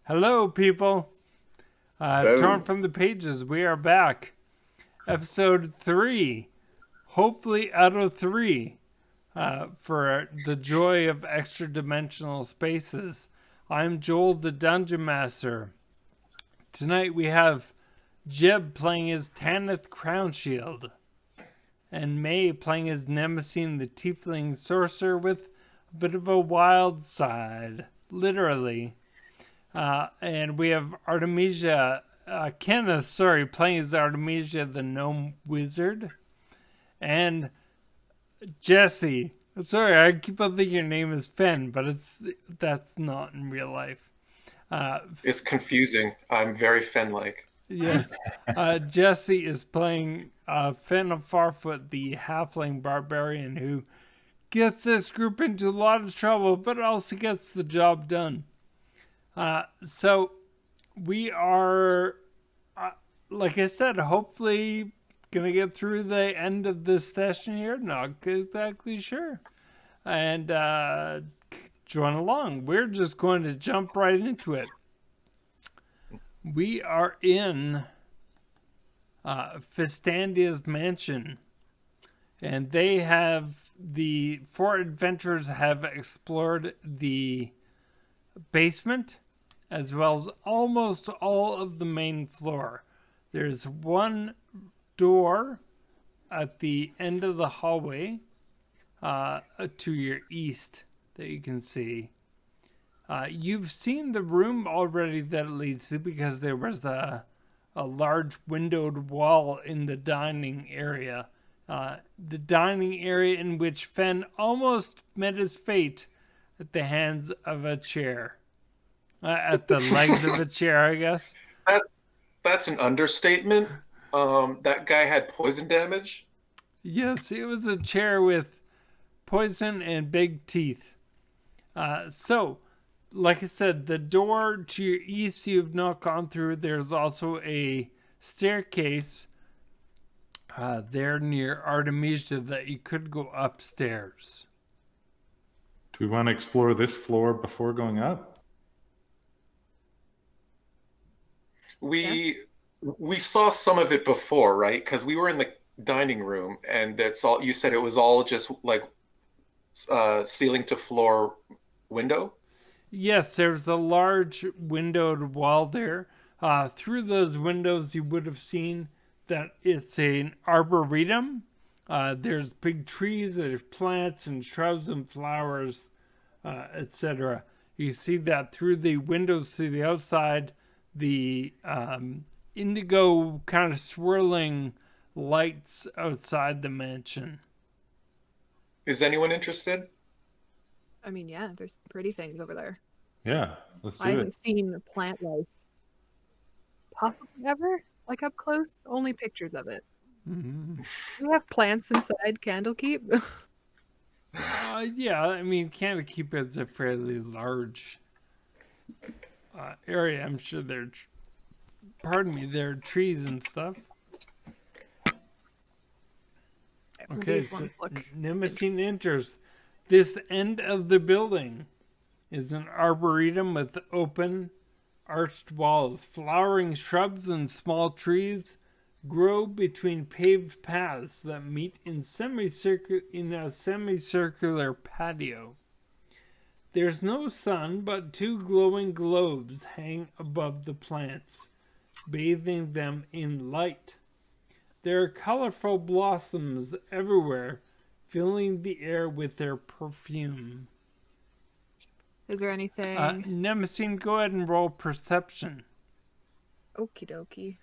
Hello, people. Torn Hello. from the pages, we are back. Episode 3, hopefully out of 3, for the Joy of Extradimensional Spaces. I'm Joel, the Dungeon Master. Tonight we have Jeb playing his Tanith Crown Shield, and May playing as Nemesis, the Tiefling Sorcerer with a bit of a wild side, literally. And we have Artemisia, Kenneth, playing as Artemisia, the Gnome Wizard. And Jesse. Sorry, I keep on thinking your name is Fen, but that's not in real life. It's confusing. I'm very Fen-like. Yes. Jesse is playing Fen of Farfoot, the halfling barbarian who gets this group into a lot of trouble, but also gets the job done. So we are, like I said, hopefully gonna get through the end of this session here. Not exactly sure. And join along. We're just going to jump right into it. We are in Fistandia's mansion. And the 4 adventurers have explored the basement as well as almost all of the main floor. There's one door at the end of the hallway to your east that you can see. You've seen the room already that it leads to because there was a large windowed wall in the dining area. The dining area in which Fen almost met his fate at the hands of a chair. At the legs of a chair, I guess. That's an understatement. That guy had poison damage. Yes, it was a chair with poison and big teeth. So, like I said, the door to your east you've not gone through. There's also a staircase there near Artemisia that you could go upstairs. Do we want to explore this floor before going up? We saw some of it before, right? Because we were in the dining room, and that's all. You said it was all just like ceiling to floor window. Yes, there's a large windowed wall there. Through those windows, you would have seen that it's an arboretum. There's big trees, there's plants and shrubs and flowers, etc. You see that through the windows to the outside, the indigo kind of swirling lights outside the mansion. Is anyone interested? I mean, yeah, there's pretty things over there. Yeah, let's I do haven't it. seen plant life possibly ever, like up close. Only pictures of it. Mm-hmm. We have plants inside Candlekeep. Yeah, I mean, Candlekeep is a fairly large area. I'm sure there are trees and stuff. Okay, so Nemesis enters. This end of the building is an arboretum with open, arched walls. Flowering shrubs and small trees grow between paved paths that meet in a semicircular patio. There's no sun, but 2 glowing globes hang above the plants, bathing them in light. There are colorful blossoms everywhere, filling the air with their perfume. Is there anything? Nemesis, go ahead and roll perception. Okie dokie.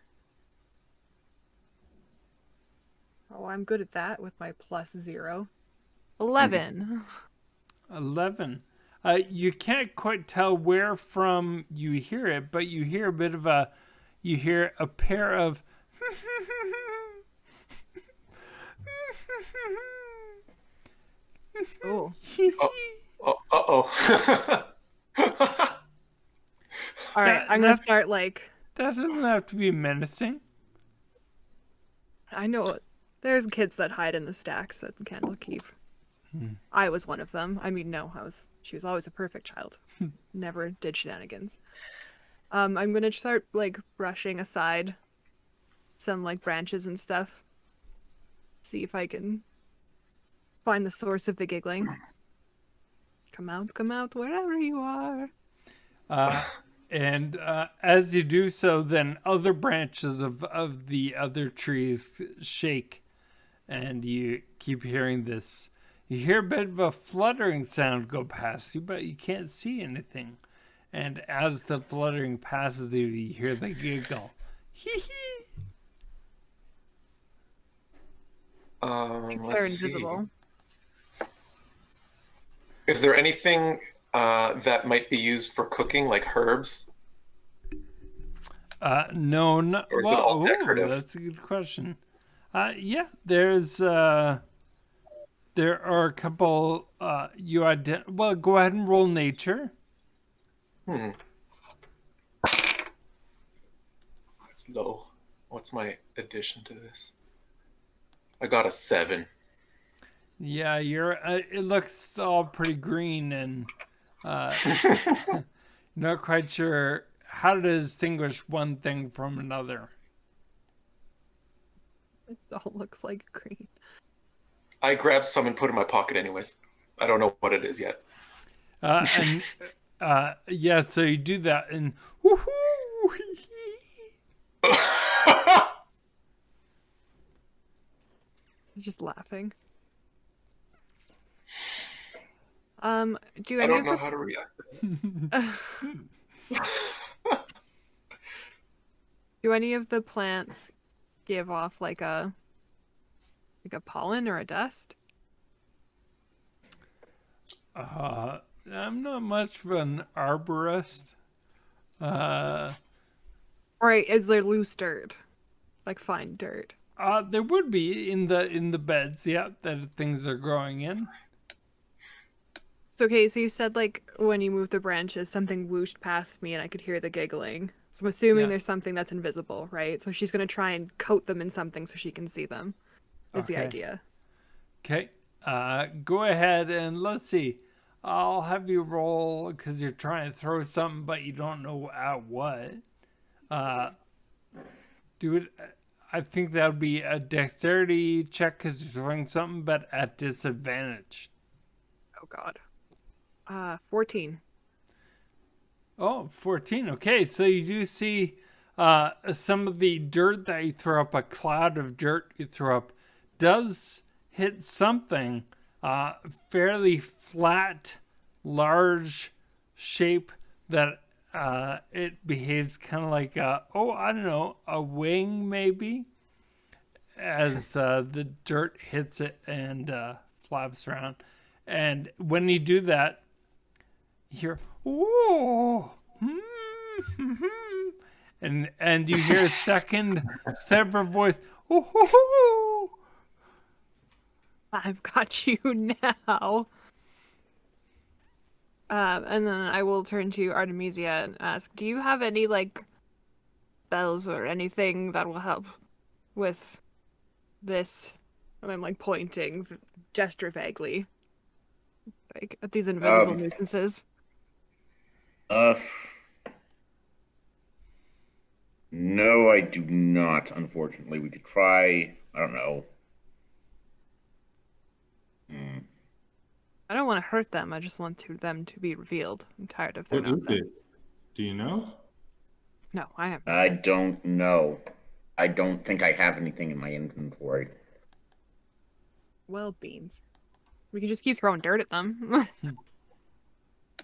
Oh, I'm good at that with my +0. 11. 11. You can't quite tell where from you hear it, but you hear a pair of Oh. Uh-oh. All right, I'm going to start That doesn't have to be menacing. I know there's kids that hide in the stacks at Candlekeep. I was one of them. I mean, no, she was always a perfect child. Never did shenanigans. I'm gonna start like brushing aside some like branches and stuff. See if I can find the source of the giggling. Come out, wherever you are. And as you do so, then other branches of the other trees shake, and you keep hearing this. You hear a bit of a fluttering sound go past you, but you can't see anything. And as the fluttering passes you, you hear the giggle. Hee hee. They're Let's see. invisible. Is there anything that might be used for cooking, like herbs? No, no. Or is it all Ooh, decorative? that's a good question. Yeah, there are a couple. Well, go ahead and roll nature. That's low. What's my addition to this? I got a 7. Yeah, you're. It looks all pretty green and not quite sure how to distinguish one thing from another. It all looks like green. I grabbed some and put it in my pocket anyways. I don't know what it is yet. And yeah, so you do that and woohoo! Just laughing. Do I any don't of know the how to react. do any of the plants give off like a pollen or a dust? I'm not much of an arborist. Or is there loose dirt? Like fine dirt. There would be in the beds, yeah, that things are growing in. So okay, so you said like when you moved the branches, something whooshed past me and I could hear the giggling. So I'm assuming Yeah. there's something that's invisible, right? So she's gonna try and coat them in something so she can see them. Is the Okay. idea. Okay. Go ahead and let's see. I'll have you roll because you're trying to throw something, but you don't know at what. Do it. I think that would be a dexterity check because you're throwing something, but at disadvantage. Oh god. 14. Oh, 14. Okay, so you do see some of the dirt that you throw up, a cloud of dirt you throw up, does hit something fairly flat, large shape that it behaves kind of like I don't know, a wing maybe, as the dirt hits it and flaps around. And when you do that, you hear, "Whoa!" and you hear a second separate voice, "Oh!" I've got you now. And then I will turn to Artemisia and ask, do you have any like spells or anything that will help with this? And I'm like pointing, gesture vaguely, like at these invisible nuisances. No, I do not, unfortunately. We could try, I don't know. I don't want to hurt them. I just want them to be revealed. I'm tired of their What is nonsense. it? Do you know? No, I have. I don't know. I don't think I have anything in my inventory. Well, beans. We can just keep throwing dirt at them.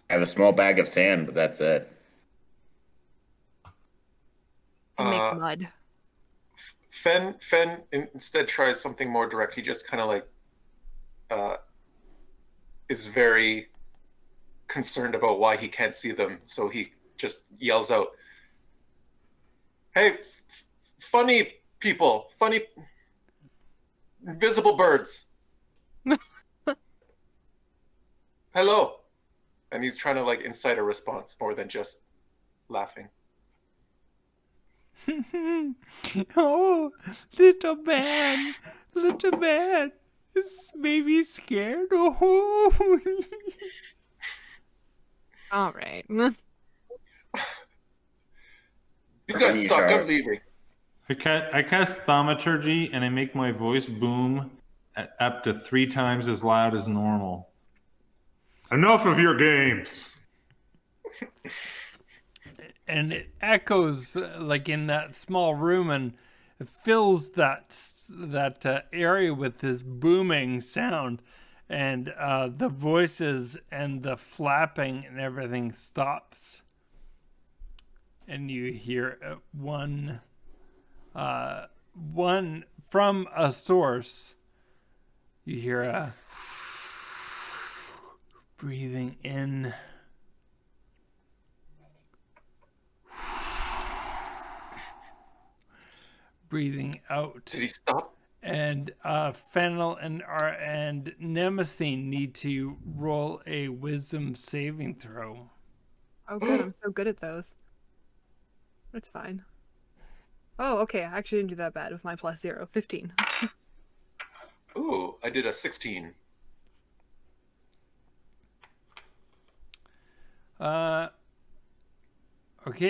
I have a small bag of sand, but that's it. Make mud. Fen instead tries something more direct. He just kind of like is very concerned about why he can't see them, so he just yells out, "Hey, funny people, funny invisible birds. Hello." And he's trying to like incite a response more than just laughing. Oh, little man, is maybe scared. Oh, All right. You guys Any suck. try. I'm leaving. I cast thaumaturgy and I make my voice boom at up to 3 times as loud as normal. Enough of your games. And it echoes like in that small room, and it fills that area with this booming sound, and the voices and the flapping and everything stops, and you hear one from a source. You hear a breathing in. Breathing out. Did he stop? And Fennel and Nemesine need to roll a wisdom saving throw. Oh, good. I'm so good at those. That's fine. Oh, okay. I actually didn't do that bad with my +0. 15. Ooh, I did a 16. Okay,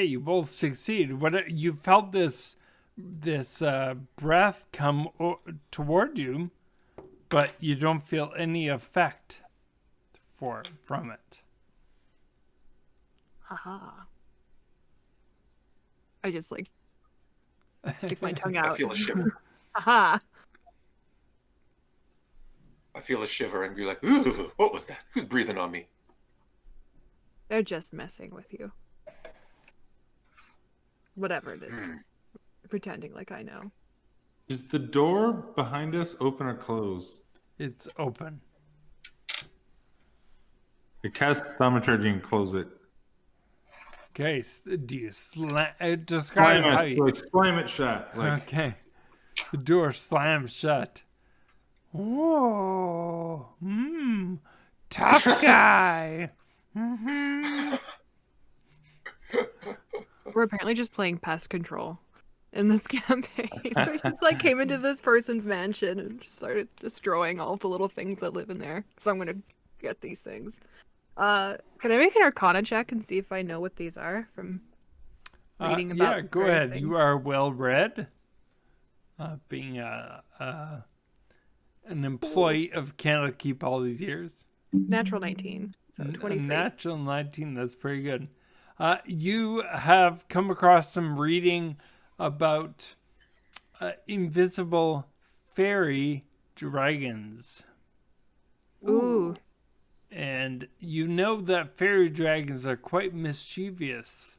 you both succeed. What you felt this breath come toward you, but you don't feel any effect from it. Haha. I just like stick my tongue out. I feel a shiver. Haha. I feel a shiver and be like, ooh, what was that? Who's breathing on me? They're just messing with you. Whatever it is. Pretending like I know. Is the door behind us open or closed? It's open. I cast thaumaturgy and close it. Okay, do you describe how you... Slam it shut. Like, Okay. The door slams shut. Whoa. Tough guy. We're apparently just playing pest control in this campaign. We just like came into this person's mansion and just started destroying all the little things that live in there. So I'm gonna get these things. Can I make an Arcana check and see if I know what these are from reading about? Yeah, go ahead. You are well read. Being an employee of Candlekeep all these years. Natural 19, so 23. Natural 19, that's pretty good. You have come across some reading about invisible fairy dragons. Ooh. And you know that fairy dragons are quite mischievous.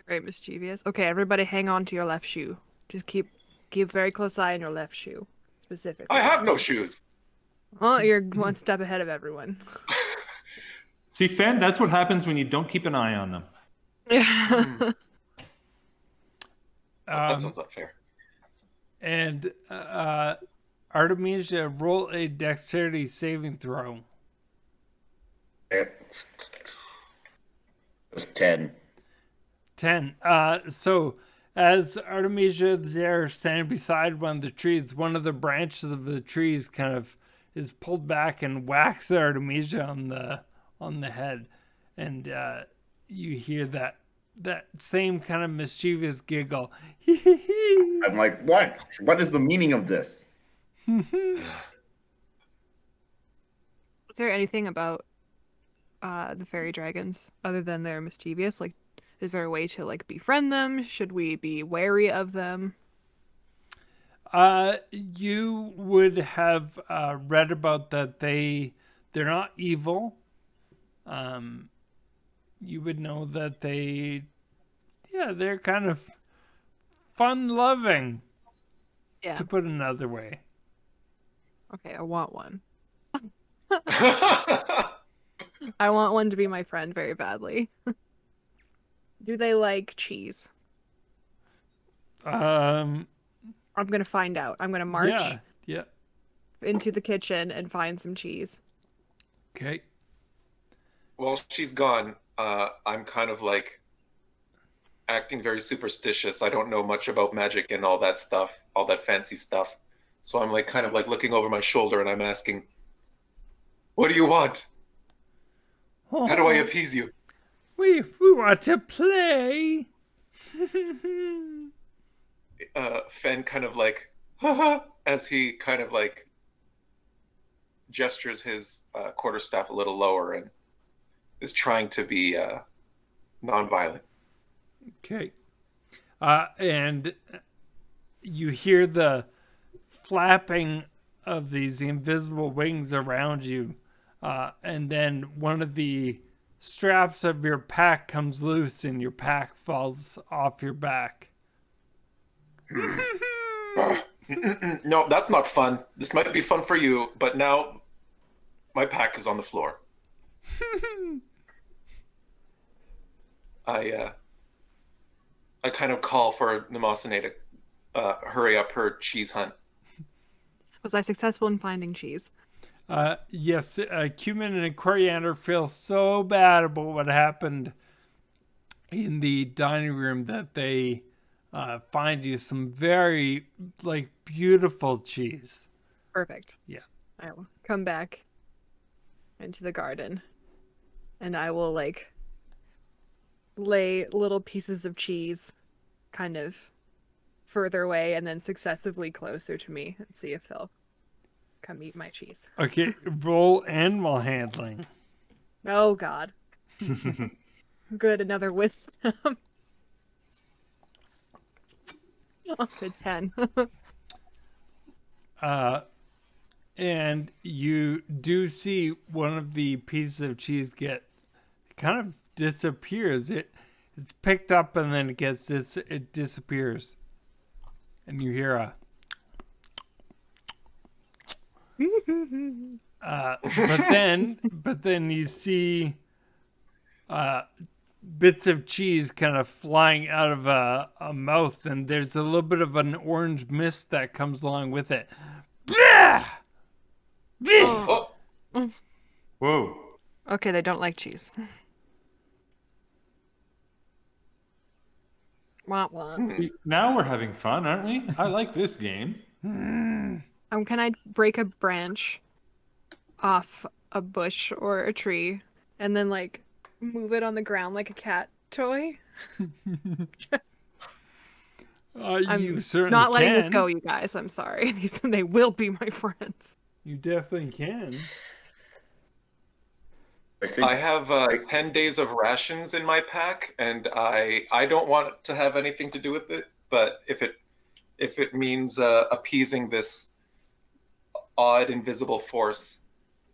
Very mischievous. Okay, everybody hang on to your left shoe. Just keep a very close eye on your left shoe, specifically. I have no shoes. Oh, you're one step ahead of everyone. see, Fen, that's what happens when you don't keep an eye on them. Yeah. That sounds unfair. And Artemisia, roll a dexterity saving throw. Yep. It was 10. 10. So as Artemisia there standing beside one of the trees, one of the branches of the trees kind of is pulled back and whacks Artemisia on the head, and you hear that same kind of mischievous giggle. I'm like, what? What is the meaning of this? Is there anything about the fairy dragons other than they're mischievous? Like, is there a way to like befriend them? Should we be wary of them? You would have read about that they're not evil. You would know that they're kind of fun-loving, Yeah. to put another way. Okay, I want one. I want one to be my friend very badly. Do they like cheese? Um, I'm gonna find out. I'm gonna march Yeah. into the kitchen and find some cheese. Okay. While she's gone, I'm kind of like acting very superstitious. I don't know much about magic and all that stuff, all that fancy stuff. So I'm like kind of like looking over my shoulder and I'm asking, what do you want? How do I appease you? We want to play. Fen kind of like, as he kind of like gestures his quarterstaff a little lower and is trying to be nonviolent. Okay. And you hear the flapping of these invisible wings around you. And then one of the straps of your pack comes loose and your pack falls off your back. No, that's not fun. This might be fun for you, but now my pack is on the floor. I kind of call for Nemosine to hurry up her cheese hunt. Was I successful in finding cheese? Yes, Cumin and Coriander feel so bad about what happened in the dining room that they find you some very, like, beautiful cheese. Perfect. Yeah. I will come back into the garden and I will, like, lay little pieces of cheese kind of further away and then successively closer to me and see if they'll come eat my cheese. Okay, roll animal handling. Oh, God. Good, another wisdom. Oh, good 10. And you do see one of the pieces of cheese kind of disappears. It's picked up and then it disappears. And you hear a but then you see bits of cheese kind of flying out of a mouth, and there's a little bit of an orange mist that comes along with it. Oh, Whoa. Okay, they don't like cheese. Wah, wah. See, now we're having fun, aren't we? I like this game. Can I break a branch off a bush or a tree and then, like, move it on the ground like a cat toy? You certainly Not letting can. this go, you guys. I'm sorry. They will be my friends. You definitely can. I have 10 days of rations in my pack, and I don't want to have anything to do with it. But if it means appeasing this odd invisible force,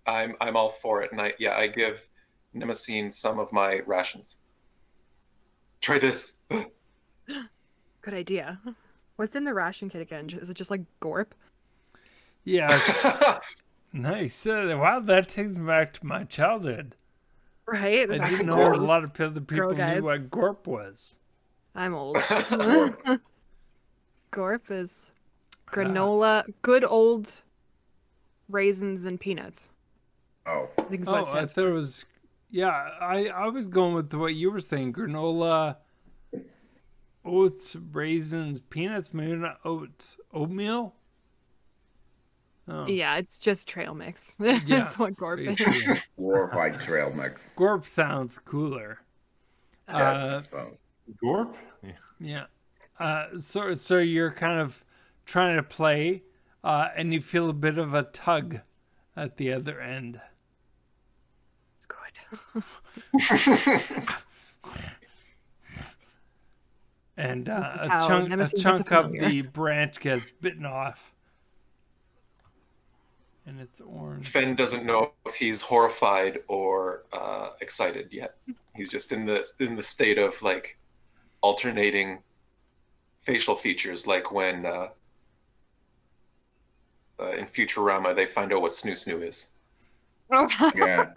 I'm all for it. And I give Nemosine some of my rations. Try this. Good idea. What's in the ration kit again? Is it just like Gorp? Yeah. Nice. Wow, that takes me back to my childhood. Right? I Back didn't in know a Gorp. lot of other people knew guides. what Gorp was. I'm old. Gorp is granola, good old raisins and peanuts. Oh, I think is what it I stands thought for. it was. Yeah, I was going with what you were saying. Granola, oats, raisins, peanuts, maybe not oats. Oatmeal? Oh. Yeah, it's just trail mix. That's what Gorp is. basically. glorified trail mix. Gorp sounds cooler. Yes, I suppose. Gorp? Yeah. So you're kind of trying to play, and you feel a bit of a tug at the other end. It's good. And This is a how chunk Nemesis gets of familiar. the branch gets bitten off. And it's orange. Fen doesn't know if he's horrified or excited yet. He's just in the state of like alternating facial features, like when in Futurama they find out what snoo snoo is. Yeah.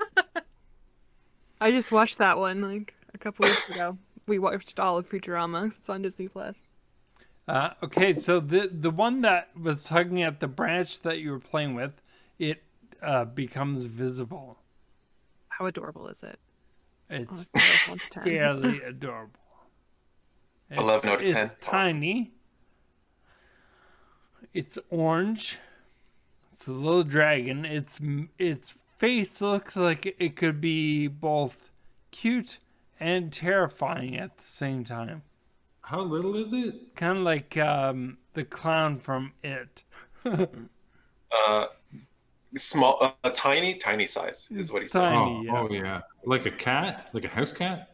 I just watched that one like a couple weeks ago. We watched all of Futurama. It's on Disney Plus. Okay, so the one that was tugging at the branch that you were playing with, it becomes visible. How adorable is it? It's Honestly, 1 to 10. fairly adorable. 11 out of 10. It's tiny. It's orange. It's a little dragon. Its face looks like it could be both cute and terrifying at the same time. How little is it? Kind of like the clown from It. Uh, small, tiny size is what It's he said. tiny, Oh, yeah. oh yeah. Like a cat? Like a house cat?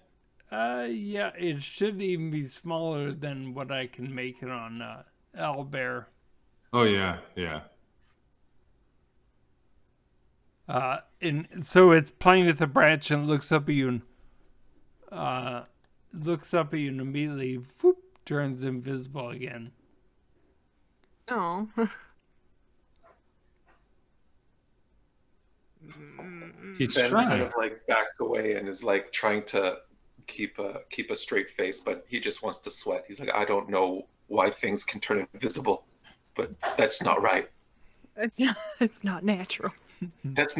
Yeah, it should even be smaller than what I can make it on Owlbear. Oh yeah, yeah. And so it's playing with the branch and looks up at you and immediately whoop, turns invisible again. Oh. He's Ben trying. kind of like backs away and is like trying to keep a straight face, but he just wants to sweat. He's like, I don't know why things can turn invisible, but that's not right. It's not natural. That's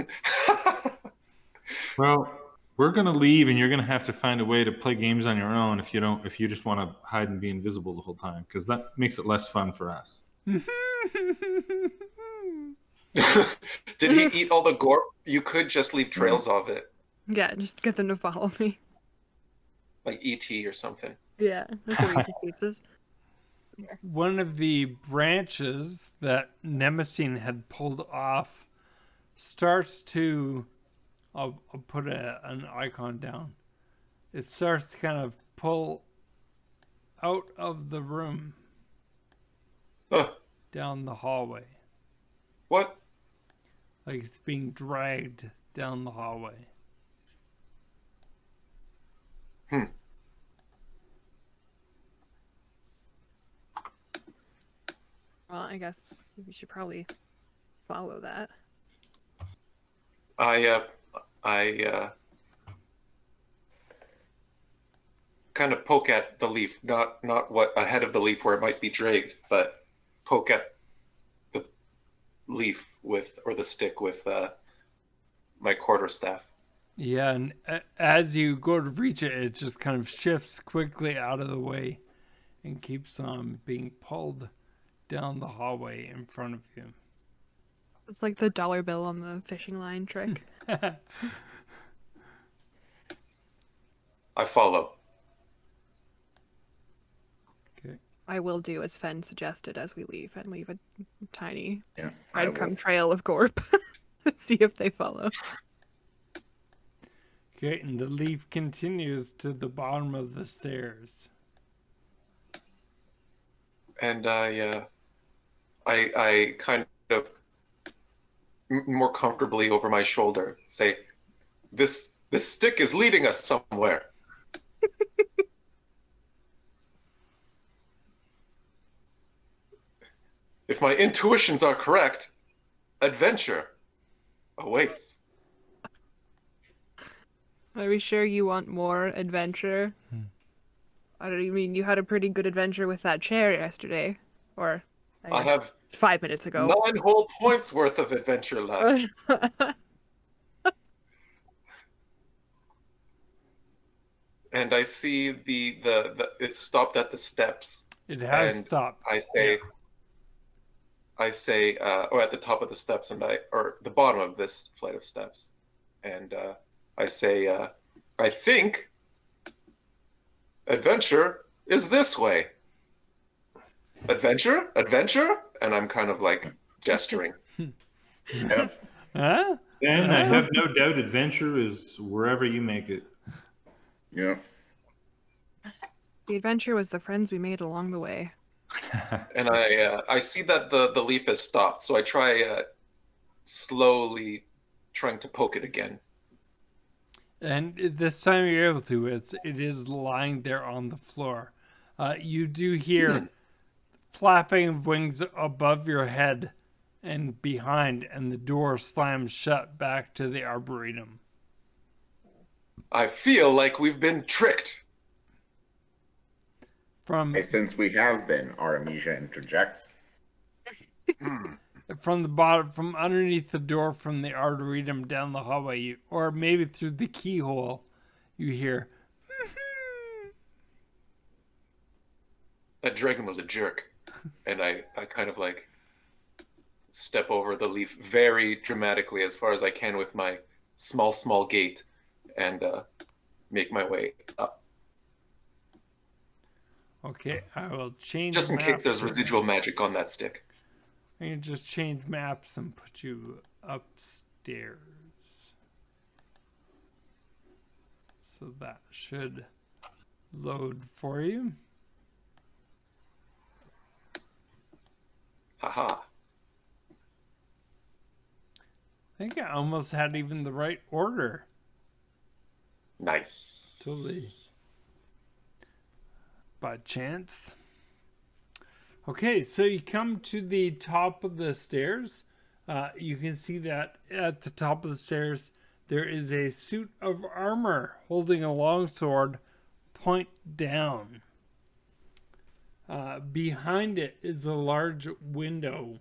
Well, we're gonna leave, and you're gonna have to find a way to play games on your own if you just want to hide and be invisible the whole time, because that makes it less fun for us. Did he eat all the gore? You could just leave trails of it, Yeah, just get them to follow me. like ET or something. Yeah, like the Reese's Pieces. One of the branches that Nemesine had pulled off starts to. I'll put an icon down. It starts to kind of pull out of the room down the hallway. What? Like it's being dragged down the hallway. Well, I guess we should probably follow that. I kind of poke at the leaf, not what ahead of the leaf where it might be dragged, but poke at the leaf or the stick with my quarterstaff. Yeah, and as you go to reach it, it just kind of shifts quickly out of the way and keeps on being pulled down the hallway in front of you. It's like the dollar bill on the fishing line trick. I follow. Okay. I will do as Fen suggested as we leave and leave a tiny Yeah. I will. breadcrumb trail of Gorp. See if they follow. Okay, and the leaf continues to the bottom of the stairs. And I kind of more comfortably over my shoulder say, this stick is leading us somewhere. If my intuitions are correct, adventure awaits. Are we sure you want more adventure? I don't mean you had a pretty good adventure with that chair yesterday. Or I guess have 5 minutes ago. 9 whole points worth of adventure left. And I see the it's stopped at the steps. It has And stopped. I say, or at the top of the steps, or the bottom of this flight of steps, and I say, I think adventure is this way. Adventure, and I'm kind of like gesturing. Yep. Huh? And I have no doubt adventure is wherever you make it. Yep. The adventure was the friends we made along the way. And I see that the leaf has stopped, so I try slowly trying to poke it again. And this time you're able to. It is lying there on the floor. You do hear flapping of wings above your head and behind, and the door slams shut back to the arboretum. I feel like we've been tricked. From Since we have been, Artemisia interjects. the bottom, from underneath the door from the arboretum down the hallway, or maybe through the keyhole, you hear. That dragon was a jerk. And I kind of like step over the leaf very dramatically as far as I can with my small gait and make my way up. Okay, I will change Just in maps case there's here. residual magic on that stick. I can just change maps and put you upstairs. So that should load for you. Haha. I think I almost had even the right order. Nice. Totally. By chance. Okay, so you come to the top of the stairs. You can see that at the top of the stairs there is a suit of armor holding a longsword, point down. Behind it is a large window.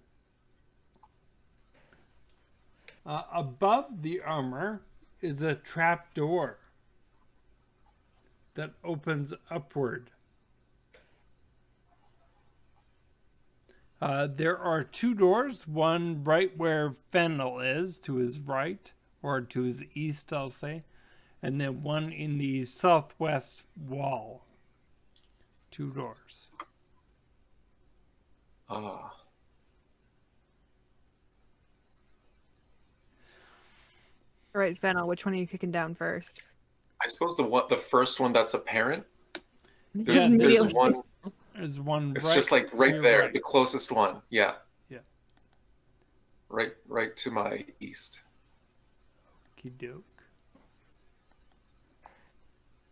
Above the armor is a trap door that opens upward. There are two doors, one right where Fennel is, to his right, or to his east, I'll say, and then one in the southwest wall. Two doors. Ah. All right, Fennel, which one are you kicking down first? I suppose the first one that's apparent. Yeah, There's one. There's one It's right just like to right your there, right. the closest one. Yeah. Yeah. Right to my east. Okie doke.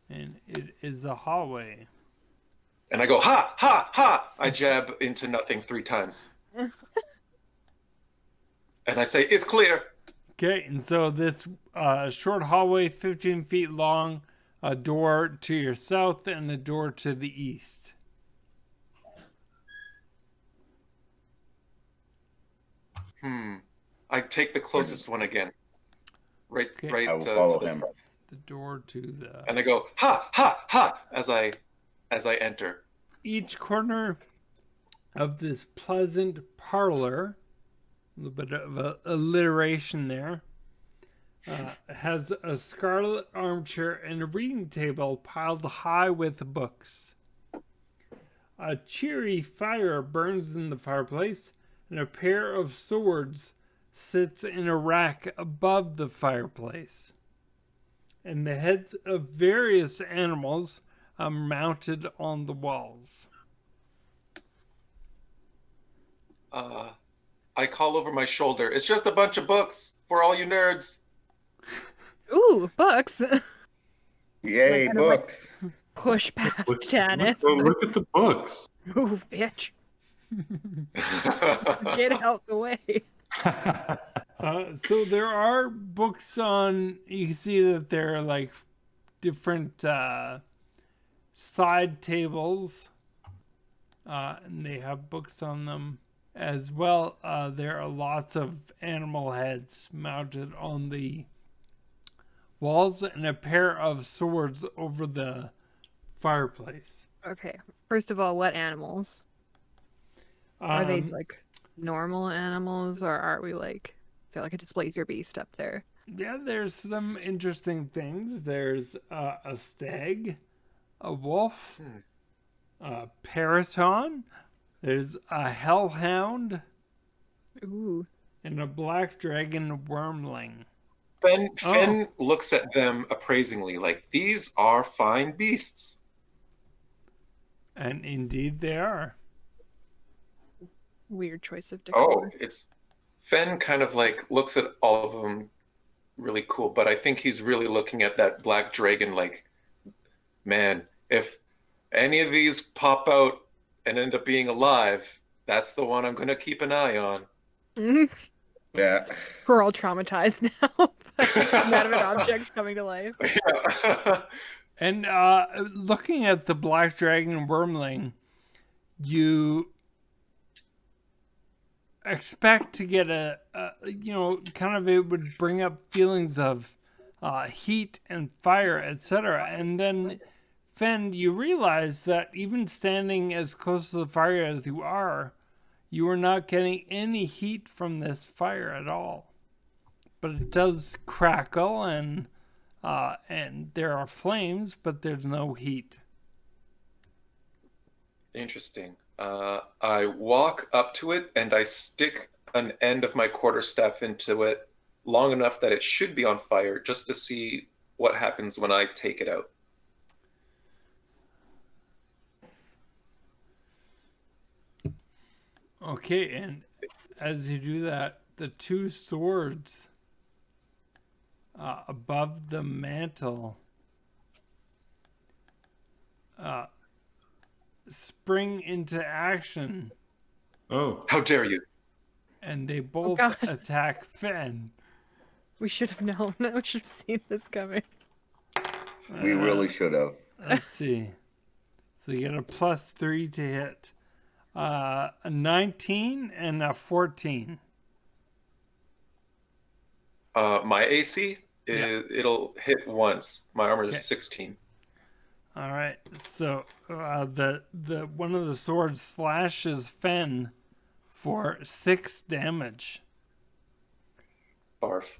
And it is a hallway. And I go, ha, ha, ha! I jab into nothing 3 times. And I say, it's clear. Okay, and so this short hallway, 15 feet long, a door to your south and a door to the east. I take the closest one again. Right, Okay. right I will to follow the him. south. The door to the... And I go, ha, ha, ha! As I enter. Each corner of this pleasant parlor, a little bit of alliteration there, has a scarlet armchair and a reading table piled high with books. A cheery fire burns in the fireplace, and a pair of swords sits in a rack above the fireplace. And the heads of various animals are mounted on the walls. I call over my shoulder, it's just a bunch of books for all you nerds. Ooh, books! Yay, Like, I don't like- books. Push past Janet. Look at the books. Move, bitch. Get out the way. So there are books on, you can see that there are like different side tables, and they have books on them as well. There are lots of animal heads mounted on the walls and a pair of swords over the fireplace. Okay, first of all, what animals? Are they like normal animals, or are we like, is there like a displays your beast up there? Yeah, there's some interesting things. There's a stag, a wolf, a paraton, there's a hellhound, Ooh. and a black dragon wormling. Fen looks at them appraisingly, like, these are fine beasts. And indeed they are. Weird choice of Oh, decor. it's Fen kind of like looks at all of them really cool, but I think he's really looking at that black dragon like, man, if any of these pop out and end up being alive, that's the one I'm going to keep an eye on. Yeah. We're all traumatized now. Inanimate objects coming to life. And looking at the black dragon wormling, you expect to get a kind of, it would bring up feelings of heat and fire, etc. And then, Fen, you realize that even standing as close to the fire as you are not getting any heat from this fire at all. But it does crackle and there are flames, but there's no heat. Interesting. I walk up to it and I stick an end of my quarterstaff into it long enough that it should be on fire, just to see what happens when I take it out. Okay, and as you do that, the two swords above the mantle spring into action, Oh, How dare you? and they both God. attack Fen. We should have known. We should have seen this coming. We really should have. Let's see. So you get a +3 to hit. A 19 and a 14. My AC, it'll hit once. My armor Okay. is 16. All right. So the one of the swords slashes Fen for 6 damage, Barf.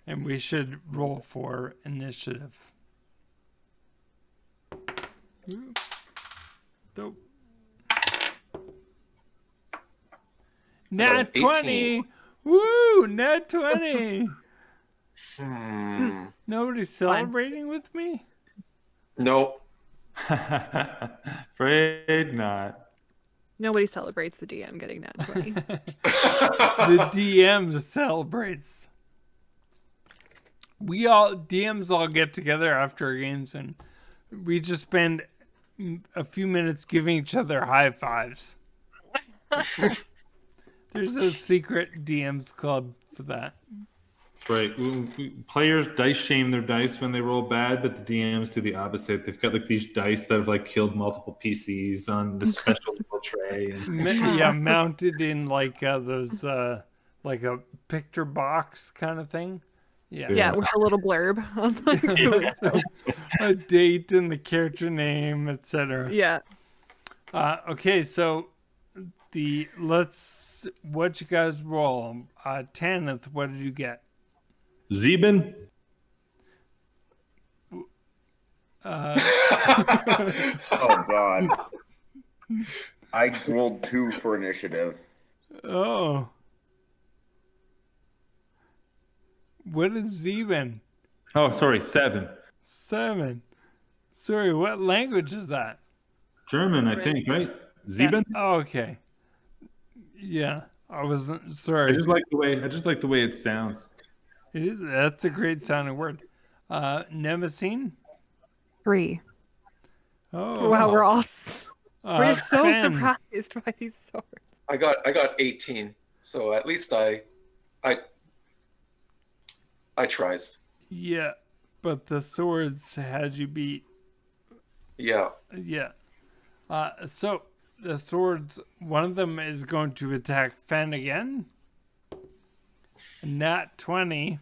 and we should roll for initiative. Nope. Nat 20. Woo! Nat 20. Nobody's celebrating with me? No. afraid not. Nobody celebrates the DM getting that 20. The DM celebrates. DMs all get together after games and we just spend a few minutes giving each other high fives. There's a secret DMs club for that. Right. Players dice shame their dice when they roll bad, but the DMs do the opposite. They've got like these dice that have like killed multiple PCs on the special little tray. And... Mounted in like those like a picture box kind of thing. Yeah, with a little blurb. A date and the character name, etc. Yeah. Okay, so what you guys roll? Tanith, what did you get? Zeben? Oh, God. I rolled 2 for initiative. Oh. What is Zeben? Oh, sorry, 7. 7. Sorry, what language is that? German, I think, right? Zeben? Oh, okay. Yeah, I wasn't I sorry. just like the way it sounds. That's a great sounding word. Nemesis? 3. Oh, Wow, we're all we're so Fen. surprised by these swords. I got 18. So at least I tries. Yeah, but the swords had you beat. Yeah. Yeah. So the swords, one of them is going to attack Fen again. Nat 20.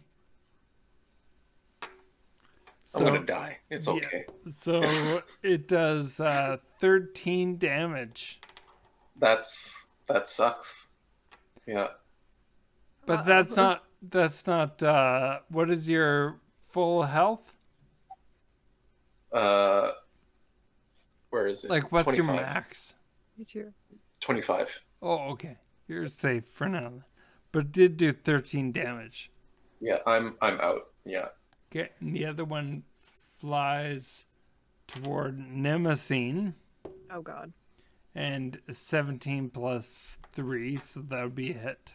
I'm gonna die. It's okay. So it does 13 damage. That sucks. Yeah. But that's not what is your full health? Where is it? Like what's 25. your max? 25. Oh, okay. You're safe for now. But it did do 13 damage. Yeah, I'm out. Yeah. Okay, and the other one flies toward Nemesis, Oh God. and 17 plus 3, so that would be a hit.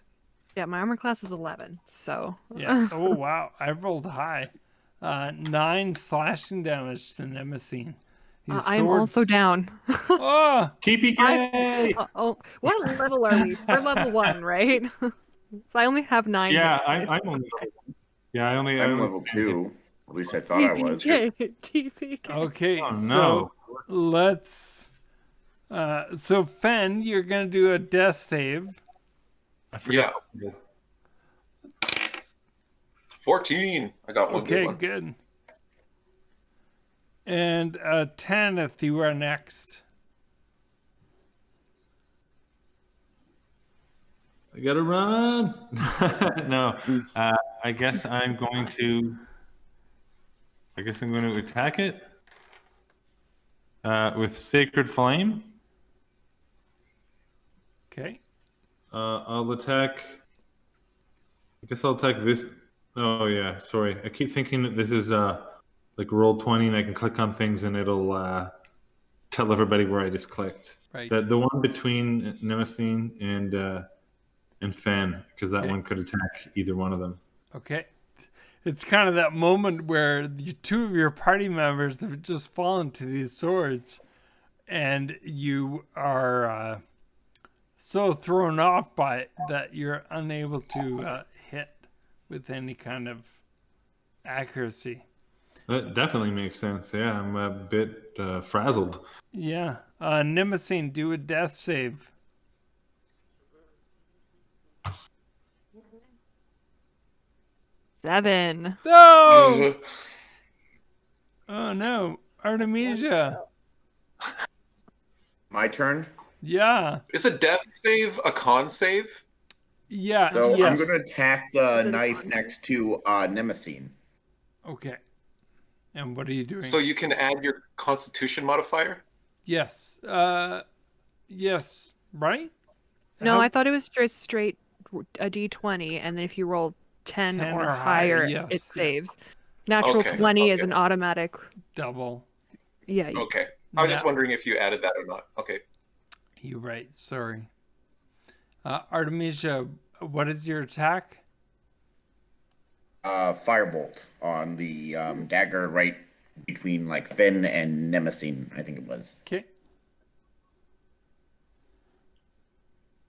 Yeah, my armor class is 11, so. Yeah. Oh, wow. I rolled high. 9 slashing damage to Nemesis. I am also down. Oh! TPK! Oh, what level are we? We're level 1, right? So I only have 9. Yeah, I'm only level 1. Yeah, I'm level 2. At least I thought I was. TPK. Okay, Oh, so no. let's... so, Fen, you're going to do a death save. I forgot. Yeah. 14. I got one good Okay, one. good. And Tanith, you are next. I gotta run. No, I guess I'm going to attack it. With Sacred Flame. Okay. I'll attack. I guess I'll attack this. Oh yeah, sorry. I keep thinking that this is like roll 20, and I can click on things, and it'll tell everybody where I just clicked. Right. The one between Nemesine and Fen, because that Okay. one could attack either one of them. Okay. It's kind of that moment where two of your party members have just fallen to these swords, and you are so thrown off by it that you're unable to hit with any kind of accuracy. That definitely makes sense. Yeah, I'm a bit frazzled. Yeah. Nemesine, do a death save. Seven. No! Oh no. Artemisia. My turn. Yeah. Is a death save a con save? Yeah. So yes. I'm going to attack the Is it a knife con? next to Nemesine. Okay. And what are you doing? So you can add your Constitution modifier? Yes. Yes. Right? No, How- I thought it was just straight a d20, and then if you roll 10 or higher, yes, it yeah. saves. Natural Okay, 20 is okay. an automatic. double. Yeah. Okay. I was just No. wondering if you added that or not. Okay. You're right. Sorry. Artemisia, what is your attack? Firebolt on the dagger right between like Finn and Nemesine, I think it was. Okay.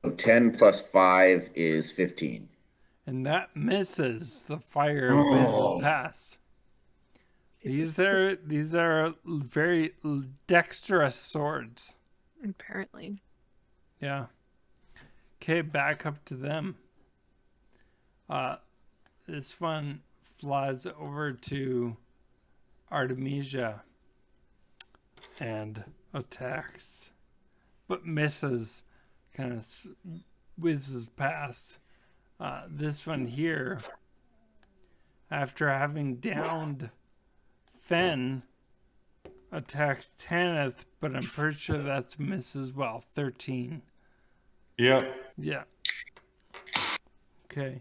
So 10 plus 5 is 15. And that misses. The fire whizzes past. These are very dexterous swords. Apparently. Yeah. Okay, back up to them. This one flies over to Artemisia and attacks, but misses, kind of whizzes past. This one here, after having downed Fen, attacks Tanith, but I'm pretty sure that's miss as well. 13. Yep. Yeah. Okay.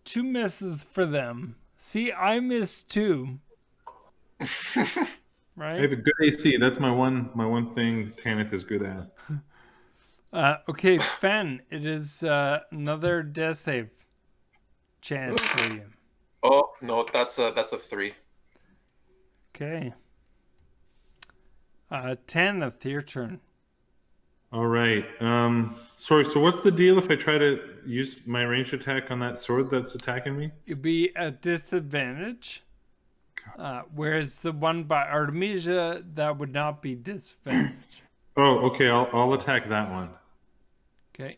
2 misses for them. See, I missed 2. I Right? have a good AC. That's my one thing Tanith is good at. Okay, Fen, it is another death save chance for you. Oh, no, that's a 3. Okay. 10th, your turn. All right. Sorry. So what's the deal if I try to use my ranged attack on that sword that's attacking me? You'd be at disadvantage. Whereas the one by Artemisia, that would not be disadvantage. Oh, okay. I'll attack that one. Okay.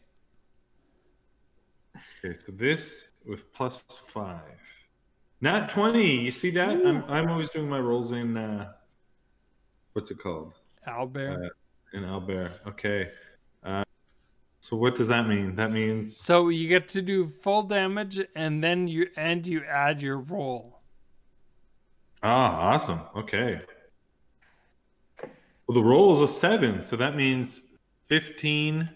Okay. So this with +5. Nat 20. You see that? I'm always doing my rolls in what's it called? Albert. In Albert. Okay. So what does that mean? That means So you get to do full damage, and then you add your roll. awesome. Okay. Well, the roll is a 7, so that means 15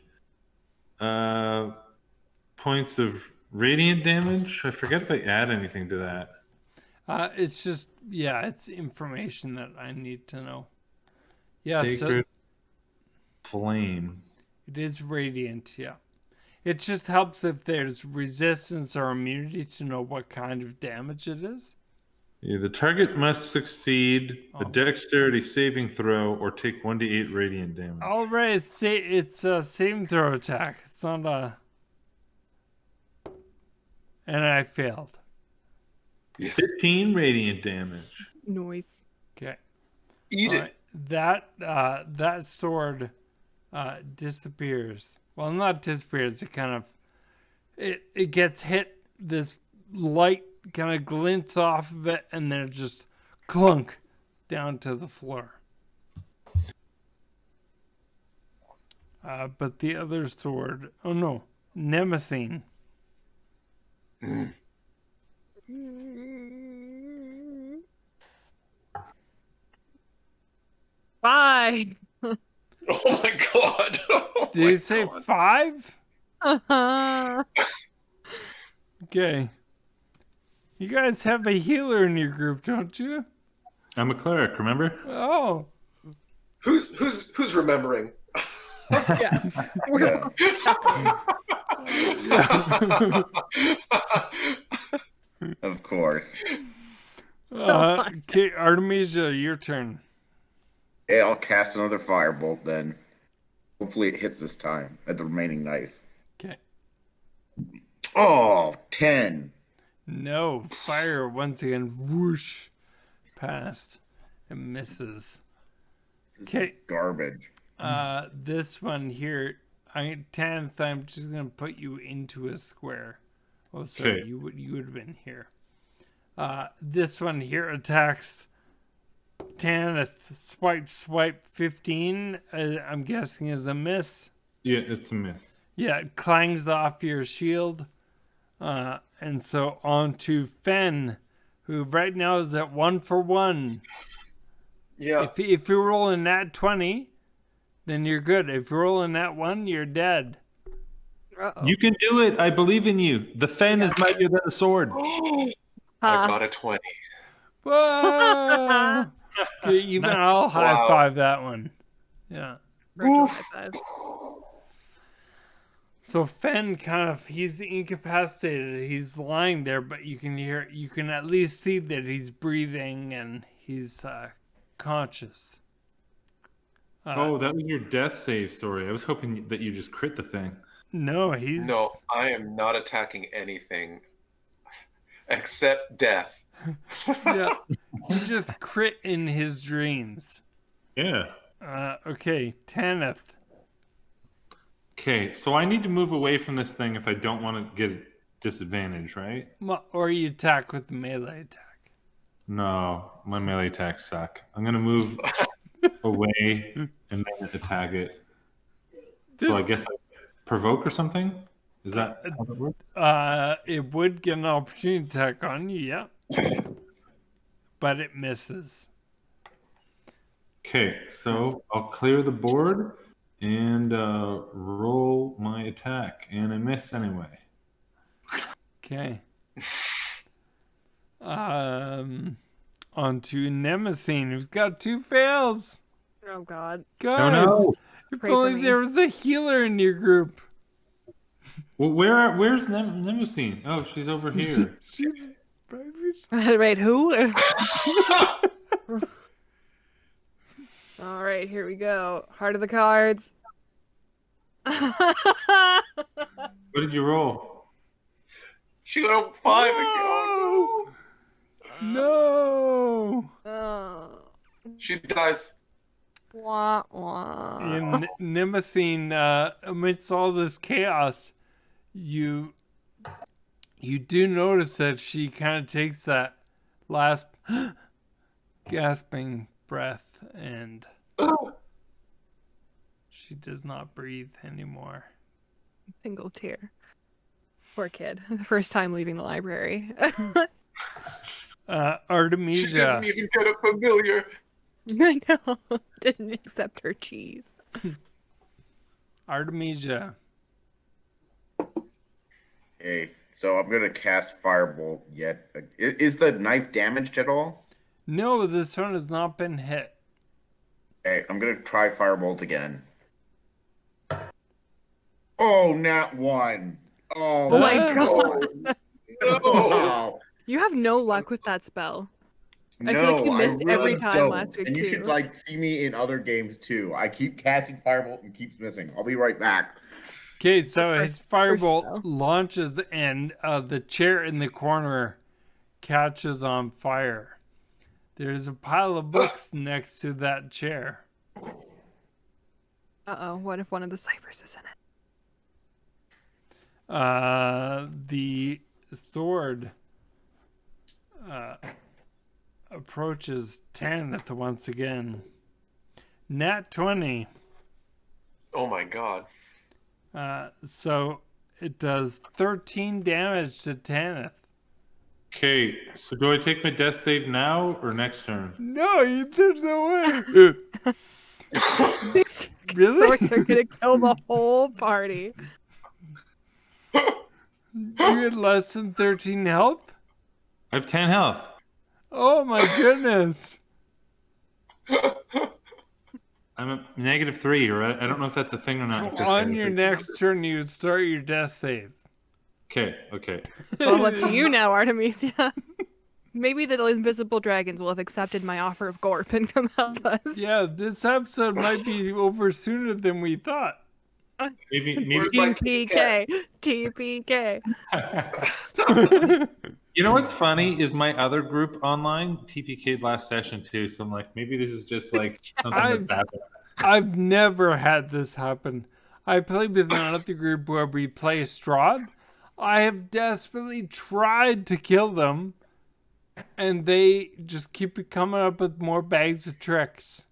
points of radiant damage. I forget if I add anything to that. It's just, it's information that I need to know. Yeah, Sacred so flame. it is radiant, yeah. It just helps if there's resistance or immunity to know what kind of damage it is. Yeah, the target must succeed a dexterity saving throw or take 1d8 radiant damage. All right, it's a saving throw attack. It's not a... And I failed. Yes. 15 radiant damage. Noise. Okay. Eat All it. right. That sword disappears. Well, not disappears. It kind of it gets hit. This light kind of glints off of it, and then it just clunk down to the floor. But the other sword, oh no, Nemesine. 5. Oh my god. Oh Did my you say God. 5? Uh-huh. Okay. You guys have a healer in your group, don't you? I'm a cleric, remember? Oh. Who's remembering? Yeah. Yeah. Yeah. Of course. Okay, Artemisia, your turn. Hey, I'll cast another firebolt then. Hopefully it hits this time at the remaining knife. Okay. Oh, 10. No, fire once again, whoosh, past. It misses. This is Okay. garbage. This one here, 10th, I'm just gonna put you into a square. Oh, sorry, Okay. you would have been here. This one here attacks 10th, swipe 15. I'm guessing is a miss. Yeah, it's a miss. Yeah, it clangs off your shield. And so on to Fen, who right now is at 1 for 1. Yeah. If you roll a nat 20, then you're good. If you roll a nat 1, you're dead. Uh-oh. You can do it. I believe in you. The fen is mightier than the sword. I Huh. got a 20. Whoa! Okay, even I'll high five that one. Yeah. Virtual high five. So Fen he's incapacitated. He's lying there, but you can at least see that he's breathing and he's conscious. Oh, that was your death save story. I was hoping that you just crit the thing. No, he's No, I am not attacking anything except death. yeah. He just crit in his dreams. Yeah. Okay, Tanith. Okay, so I need to move away from this thing if I don't want to get a disadvantage, right? Or you attack with the melee attack. No, my melee attacks suck. I'm gonna move away and then attack it. So I guess I provoke or something? Is that how it works? It would get an opportunity attack on you, yeah. But it misses. Okay, so I'll clear the board and roll my attack, and I miss anyway. Okay. On to Nemesine, who's got 2 fails. Oh god. Guys, Oh no! if Pray for only me. there was a healer in your group. Well, where's Nemesine? Oh, she's over here. She's Wait, who? All right, here we go. Heart of the cards. What did you roll? She got a 5 again. Oh, no. Oh. She dies. Wah, wah. In Nemesine, amidst all this chaos, you do notice that she kind of takes that last gasping breath and she does not breathe anymore. Single tear. Poor kid. First time leaving the library. She Artemisia. didn't even get a familiar. I know. Didn't accept her cheese. Artemisia. Okay, so I'm gonna cast firebolt yet. Is the knife damaged at all? No, this one has not been hit. Okay, I'm gonna try firebolt again. Oh, nat 1. Oh, Oh my god. No. Wow. You have no luck with that spell. I feel No, like you missed really every time don't. last week, and you too. should see me in other games too. I keep casting firebolt and keeps missing. I'll be right back. Okay, so his firebolt spell. launches and the chair in the corner catches on fire. There's a pile of books next to that chair. Uh-oh, what if one of the ciphers is in it? The sword approaches Tanith once again. Nat 20. Oh my god. So it does 13 damage to Tanith. Okay, so do I take my death save now or next turn? No, there's no way. These Really? swords are gonna kill the whole party. You had less than 13 health? I have 10 health. Oh my goodness. I'm at -3, right? I don't know if that's a thing or not. So on your next turn, you would start your death save. Okay. Well, up to you now, Artemisia. Maybe the invisible dragons will have accepted my offer of Gorp and come help us. Yeah, this episode might be over sooner than we thought. Maybe Where's my TPK. TPK. You know what's funny is my other group online TPK'd last session too. So I'm like, maybe this is just like something that's happened. I've never had this happen. I played with another group where we play Strahd. I have desperately tried to kill them, and they just keep coming up with more bags of tricks.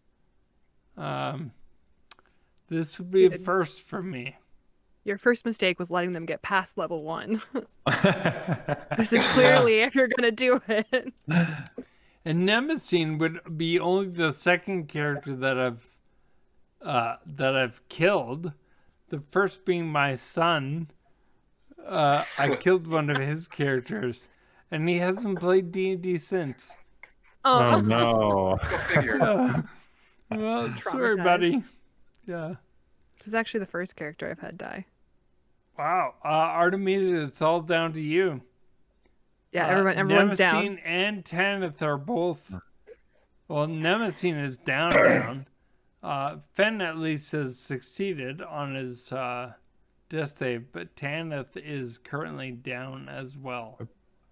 This would be a first for me. Your first mistake was letting them get past level 1. This is clearly if you're gonna do it. And Nemesine would be only the second character that I've killed. The first being my son. I killed one of his characters, and he hasn't played D&D since. Oh no! Go figure. Well, sorry, buddy. Yeah. This is actually the first character I've had die. Wow. Artemisia, it's all down to you. Yeah, everyone's down. Nemesine and Tanith are both. Well, Nemesine is down. Fen at least has succeeded on his death save, but Tanith is currently down as well.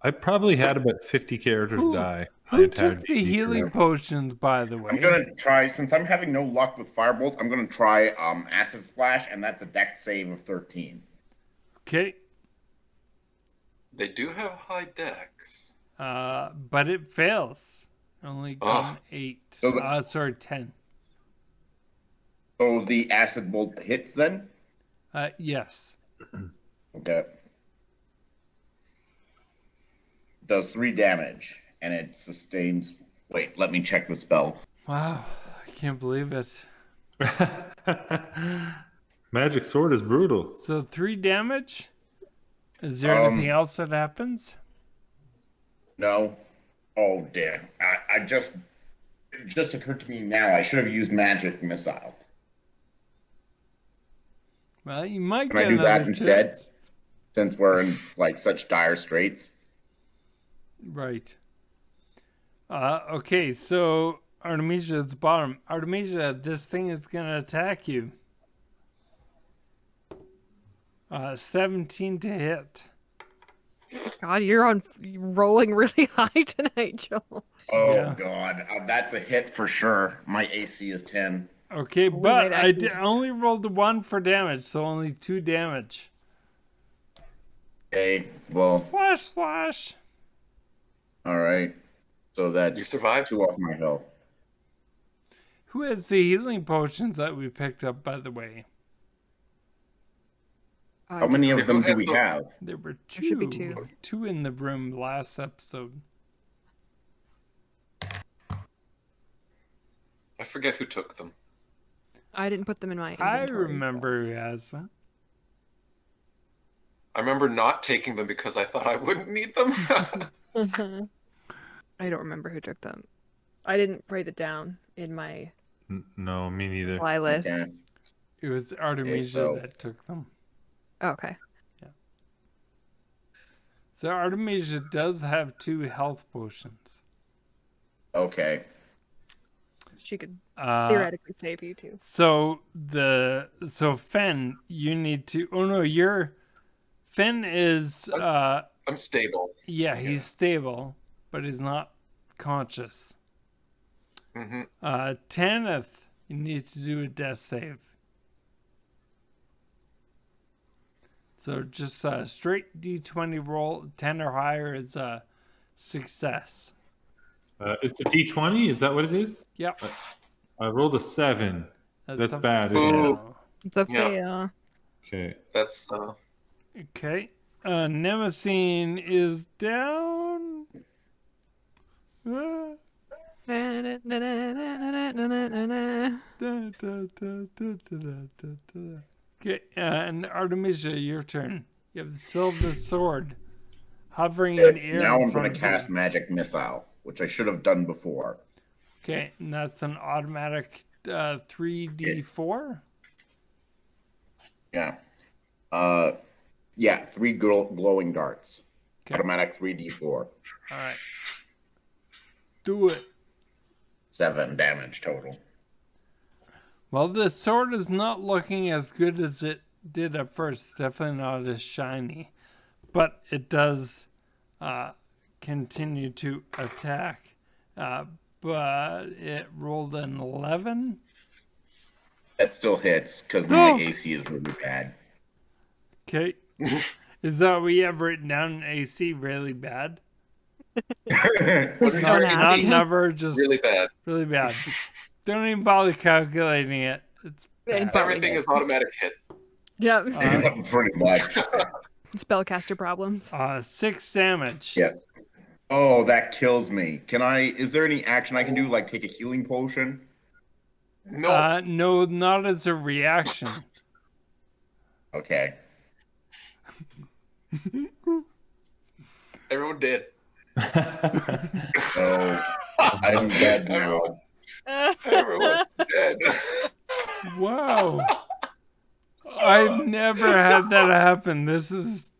I probably had about 50 characters die. Who took the healing potions, by the way? I'm gonna try, since I'm having no luck with Firebolt, I'm gonna try Acid Splash, and that's a dex save of 13. Okay. They do have high dex. But it fails. Only Oh. 8. So sorry, 10. So the Acid Bolt hits then? Yes. Okay. Does 3 damage, and it sustains... Wait, let me check the spell. Wow. I can't believe it. Magic Sword is brutal. So 3 damage? Is there anything else that happens? No. Oh, damn. It just occurred to me now, I should have used Magic Missile. Well, you might Can get I do that another instead? chance. Since we're in, like, such dire straits? Right. Okay, so Artemisia at the bottom. Artemisia, this thing is going to attack you. 17 to hit. God, you're rolling really high tonight, Joel. Oh, Yeah. God. That's a hit for sure. My AC is 10. Okay, Holy but wait, I only rolled a 1 for damage, so only 2 damage. Okay, well, Slash. all right. So that's You survived? 2 off my health. Who has the healing potions that we picked up, by the way? How many of them do have we the- have? There were 2. There should be 2. 2 in the room last episode. I forget who took them. I didn't put them in my I inventory. remember who has them. I remember not taking them because I thought I wouldn't need them. I don't remember who took them. I didn't write it down in my No, me neither. fly list. Yeah. It was Artemisia so- that took them. Oh, okay. So Artemisia does have 2 health potions. Okay. She could Uh, theoretically save you too. So Fen, you need to. Oh no, Fen is. I'm stable. Yeah, he's stable, but he's not conscious. Hmm. Tanith, you need to do a death save. So just a straight D20 roll, 10 or higher is a success. It's a D20. Is that what it is? Yep. I rolled a 7. That's a bad, isn't it? fail. It's a Yeah. fail. That's Okay. Nemesine is down. Okay, and Artemisia, your turn. You have still the sword hovering in the air Now in I'm front going to of you. cast Magic Missile, which I should have done before. Okay, and that's an automatic 3d4. Yeah. Yeah, 3 glowing darts. Okay. Automatic 3d4. All right. Do it. 7 damage total. Well, the sword is not looking as good as it did at first. It's definitely not as shiny. But it does continue to attack. But it rolled an 11. That still hits because my AC is really bad. Okay. Is that what you have written down in AC really bad? What's Don't your ask. AC? Never, just Really bad. really bad. Don't even bother calculating it. It's bad. Everything is automatic hit. Yeah. Pretty much. Spellcaster problems. 6 damage. Yeah. Oh, that kills me. Is there any action I can do, like take a healing potion? No. No, not as a reaction. Okay. Everyone did. Oh, I'm dead now. Everyone's dead. Wow. I've never had that happen. This is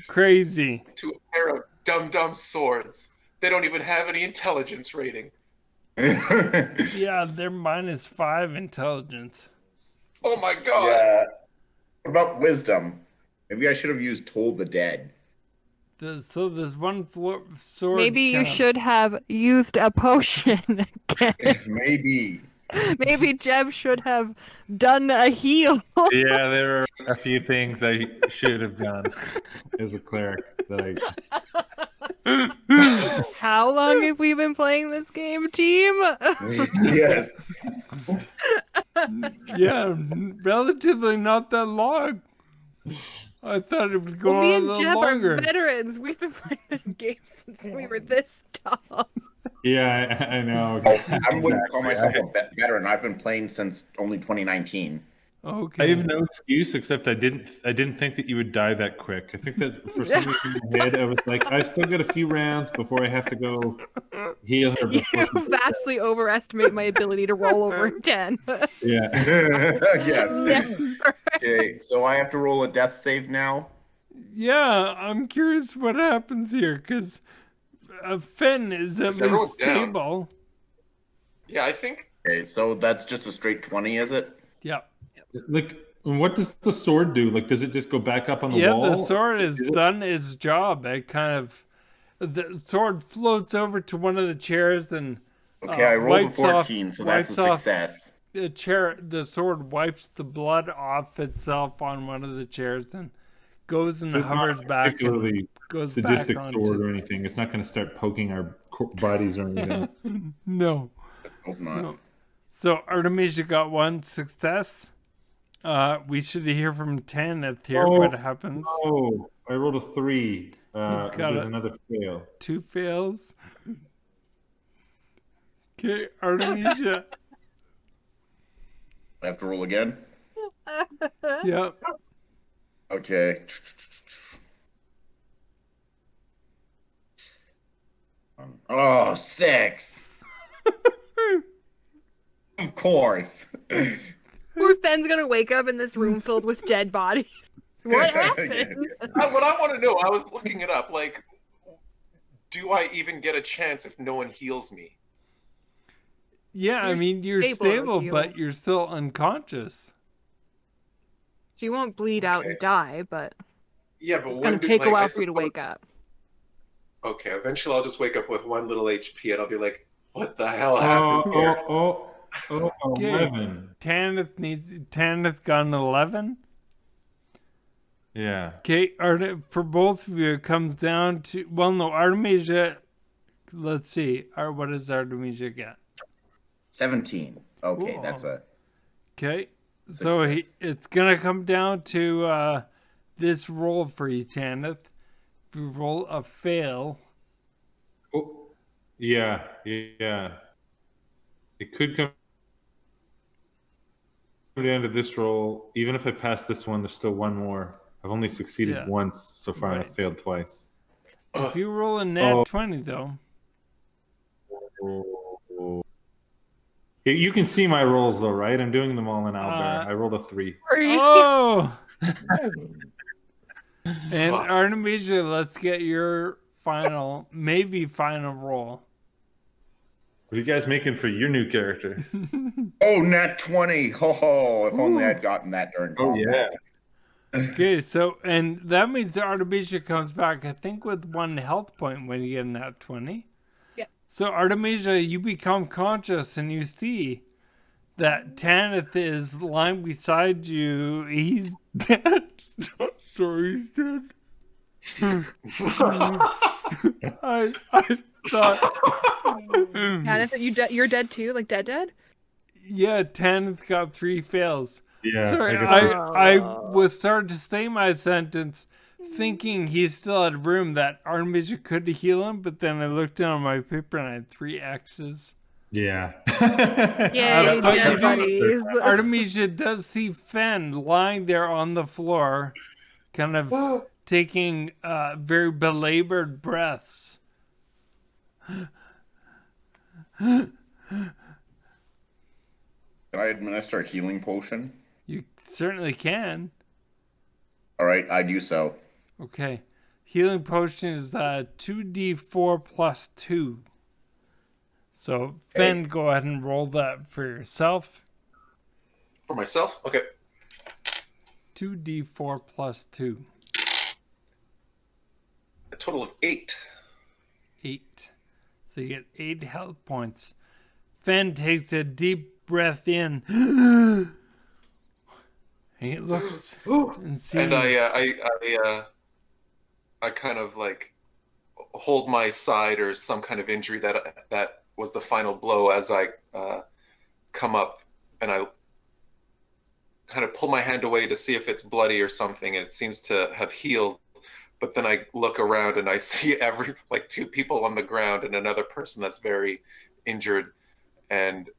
crazy. To a pair of dumb swords. They don't even have any intelligence rating. Yeah, they're -5 intelligence. Oh my god. Yeah. What about wisdom? Maybe I should have used Toll the Dead. So there's one sword. Maybe you kind of- should have used a potion again. Maybe. Maybe Jeb should have done a heal. Yeah, there are a few things I should have done as a cleric that How long have we been playing this game, team? Yes. Yeah, relatively not that long. I thought it would go Well, on me a and little Jeb longer. are veterans. We've been playing this game since we were this dumb. Yeah, I know. I wouldn't call myself a veteran. I've been playing since only 2019. Okay. I have no excuse except I didn't think that you would die that quick. I think that for some reason in my head I was like, I've still got a few rounds before I have to go heal her. You vastly overestimate my ability to roll over a 10. Yeah. Yes. Never. Okay, so I have to roll a death save now. Yeah, I'm curious what happens here because Finn is at everyone's least down. stable. Yeah, I think. Okay, so that's just a straight 20, is it? Yeah. Like, what does the sword do? Like, does it just go back up on the Yeah, wall? the sword has Is it- done its job. It kind of the sword floats over to one of the chairs and Okay, I rolled a wipes off- 14, so that's a wipes off success. the sword wipes the blood off itself on one of the chairs and goes and So it's not hovers a back and particularly goes back sadistic onto sword or anything. It's not going to start poking our bodies or anything. No. Hope not. No. So Artemisia got 1 success. We should hear from Tanith here Oh, what happens. Oh, I rolled a 3. He's got There's a- another fail. 2 fails. Okay, Artemisia. I have to roll again? Yep. Okay. Oh, 6. Of course. Poor Fenn's gonna wake up in this room filled with dead bodies. What happened? What I want to know, I was looking it up. Like, do I even get a chance if no one heals me? Yeah, I You're mean, you're stable, stable, Akil. but you're still unconscious. So you won't bleed out and Okay. die, but Yeah, but it's when gonna do- take like, a while I for you to suppose- wake up. Okay, eventually I'll just wake up with 1 little HP, and I'll be like, "What the hell Oh, happened here?" Okay. 11. Tanith got an 11. Yeah. Okay, for both of you, it comes down to Artemisia. Let's see. What does Artemisia get? 17. Okay, Cool. that's a... Okay, so Success. it's gonna come down to this roll for you, Tanith. If you roll a fail, Oh, Yeah. It could come down to this roll. Even if I pass this one, there's still one more. I've only succeeded once so far, and I've failed twice. If you roll a nat 20, though. You can see my rolls, though, right? I'm doing them all in Albert. I rolled a 3. Oh! And Artemisia, let's get your maybe final roll. What are you guys making for your new character? Oh, nat 20. Ho ho. If only I'd gotten that during combat. Yeah. Okay, so, and that means Artemisia comes back, I think, with 1 health point when you get a nat 20. Yeah. So, Artemisia, you become conscious and you see that Tanith is lying beside you. He's dead. Sorry, he's dead. I thought. Tanith, you're dead too? Like dead? Yeah, Tanith got 3 fails. Yeah. Sorry, I was starting to say my sentence thinking he still had room that Artemisia could heal him, but then I looked down my paper and I had 3 X's. Yeah. Yay, dead buddies. Artemisia does see Fen lying there on the floor, kind of taking very belabored breaths. Can I administer a healing potion? You certainly can. All right, I do so. Okay. Healing potion is 2d4 plus 2. So, Fen, go ahead and roll that for yourself. For myself? Okay. 2d4 plus 2. A total of 8. 8. So you get 8 health points. Fen takes a deep breath in. And he looks and sees. And I kind of like hold my side or some kind of injury that was the final blow as I come up, and I kind of pull my hand away to see if it's bloody or something, and it seems to have healed. But then I look around and I see 2 people on the ground and another person that's very injured, and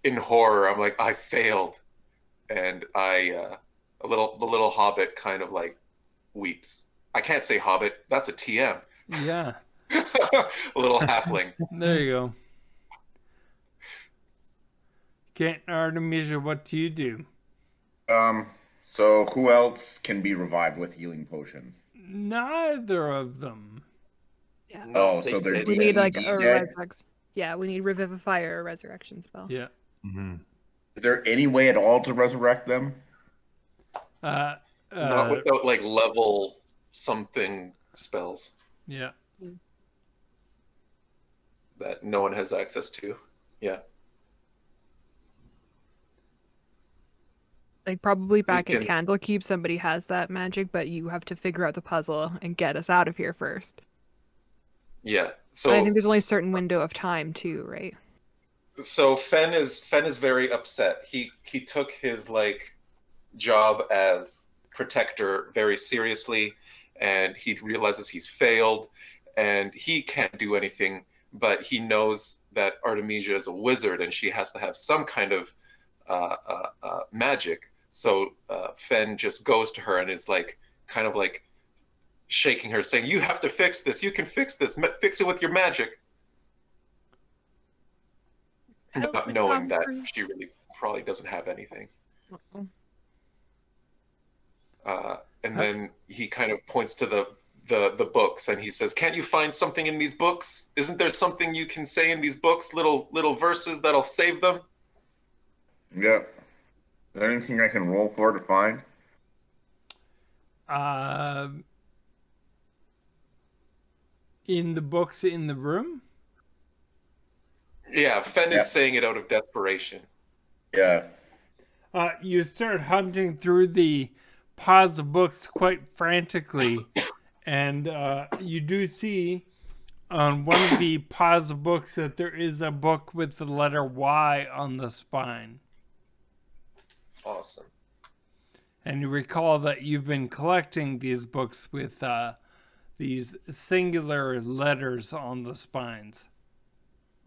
in horror I'm like, I failed. And the little hobbit kind of like weeps. I can't say hobbit, that's a TM. Yeah. A little halfling. There you go. Okay, Artemisia, what do you do? So who else can be revived with healing potions? Neither of them. Yeah. Oh, so they're We need like dead? a resurrection. Yeah, we need revivify or a resurrection spell. Yeah. Mm-hmm. Is there any way at all to resurrect them? Not without like level something spells Yeah. that no one has access to. Yeah. Like probably back at Candlekeep, somebody has that magic, but you have to figure out the puzzle and get us out of here first. Yeah. So I think there's only a certain window of time too, right? So Fen is very upset. He took his like job as protector very seriously, and he realizes he's failed, and he can't do anything. But he knows that Artemisia is a wizard, and she has to have some kind of magic. So Fen just goes to her and is like kind of like shaking her, saying, "You have to fix this. You can fix this. Fix it with your magic." Not knowing that she really probably doesn't have anything. And then he kind of points to the books and he says, "Can't you find something in these books? Isn't there something you can say in these books, little verses that'll save them?" Yeah. Is there anything I can roll for to find? In the books in the room? Yeah, Fen is saying it out of desperation. Yeah. You start hunting through the piles of books quite frantically, and you do see on one of the piles of books that there is a book with the letter Y on the spine. Awesome. And you recall that you've been collecting these books with these singular letters on the spines.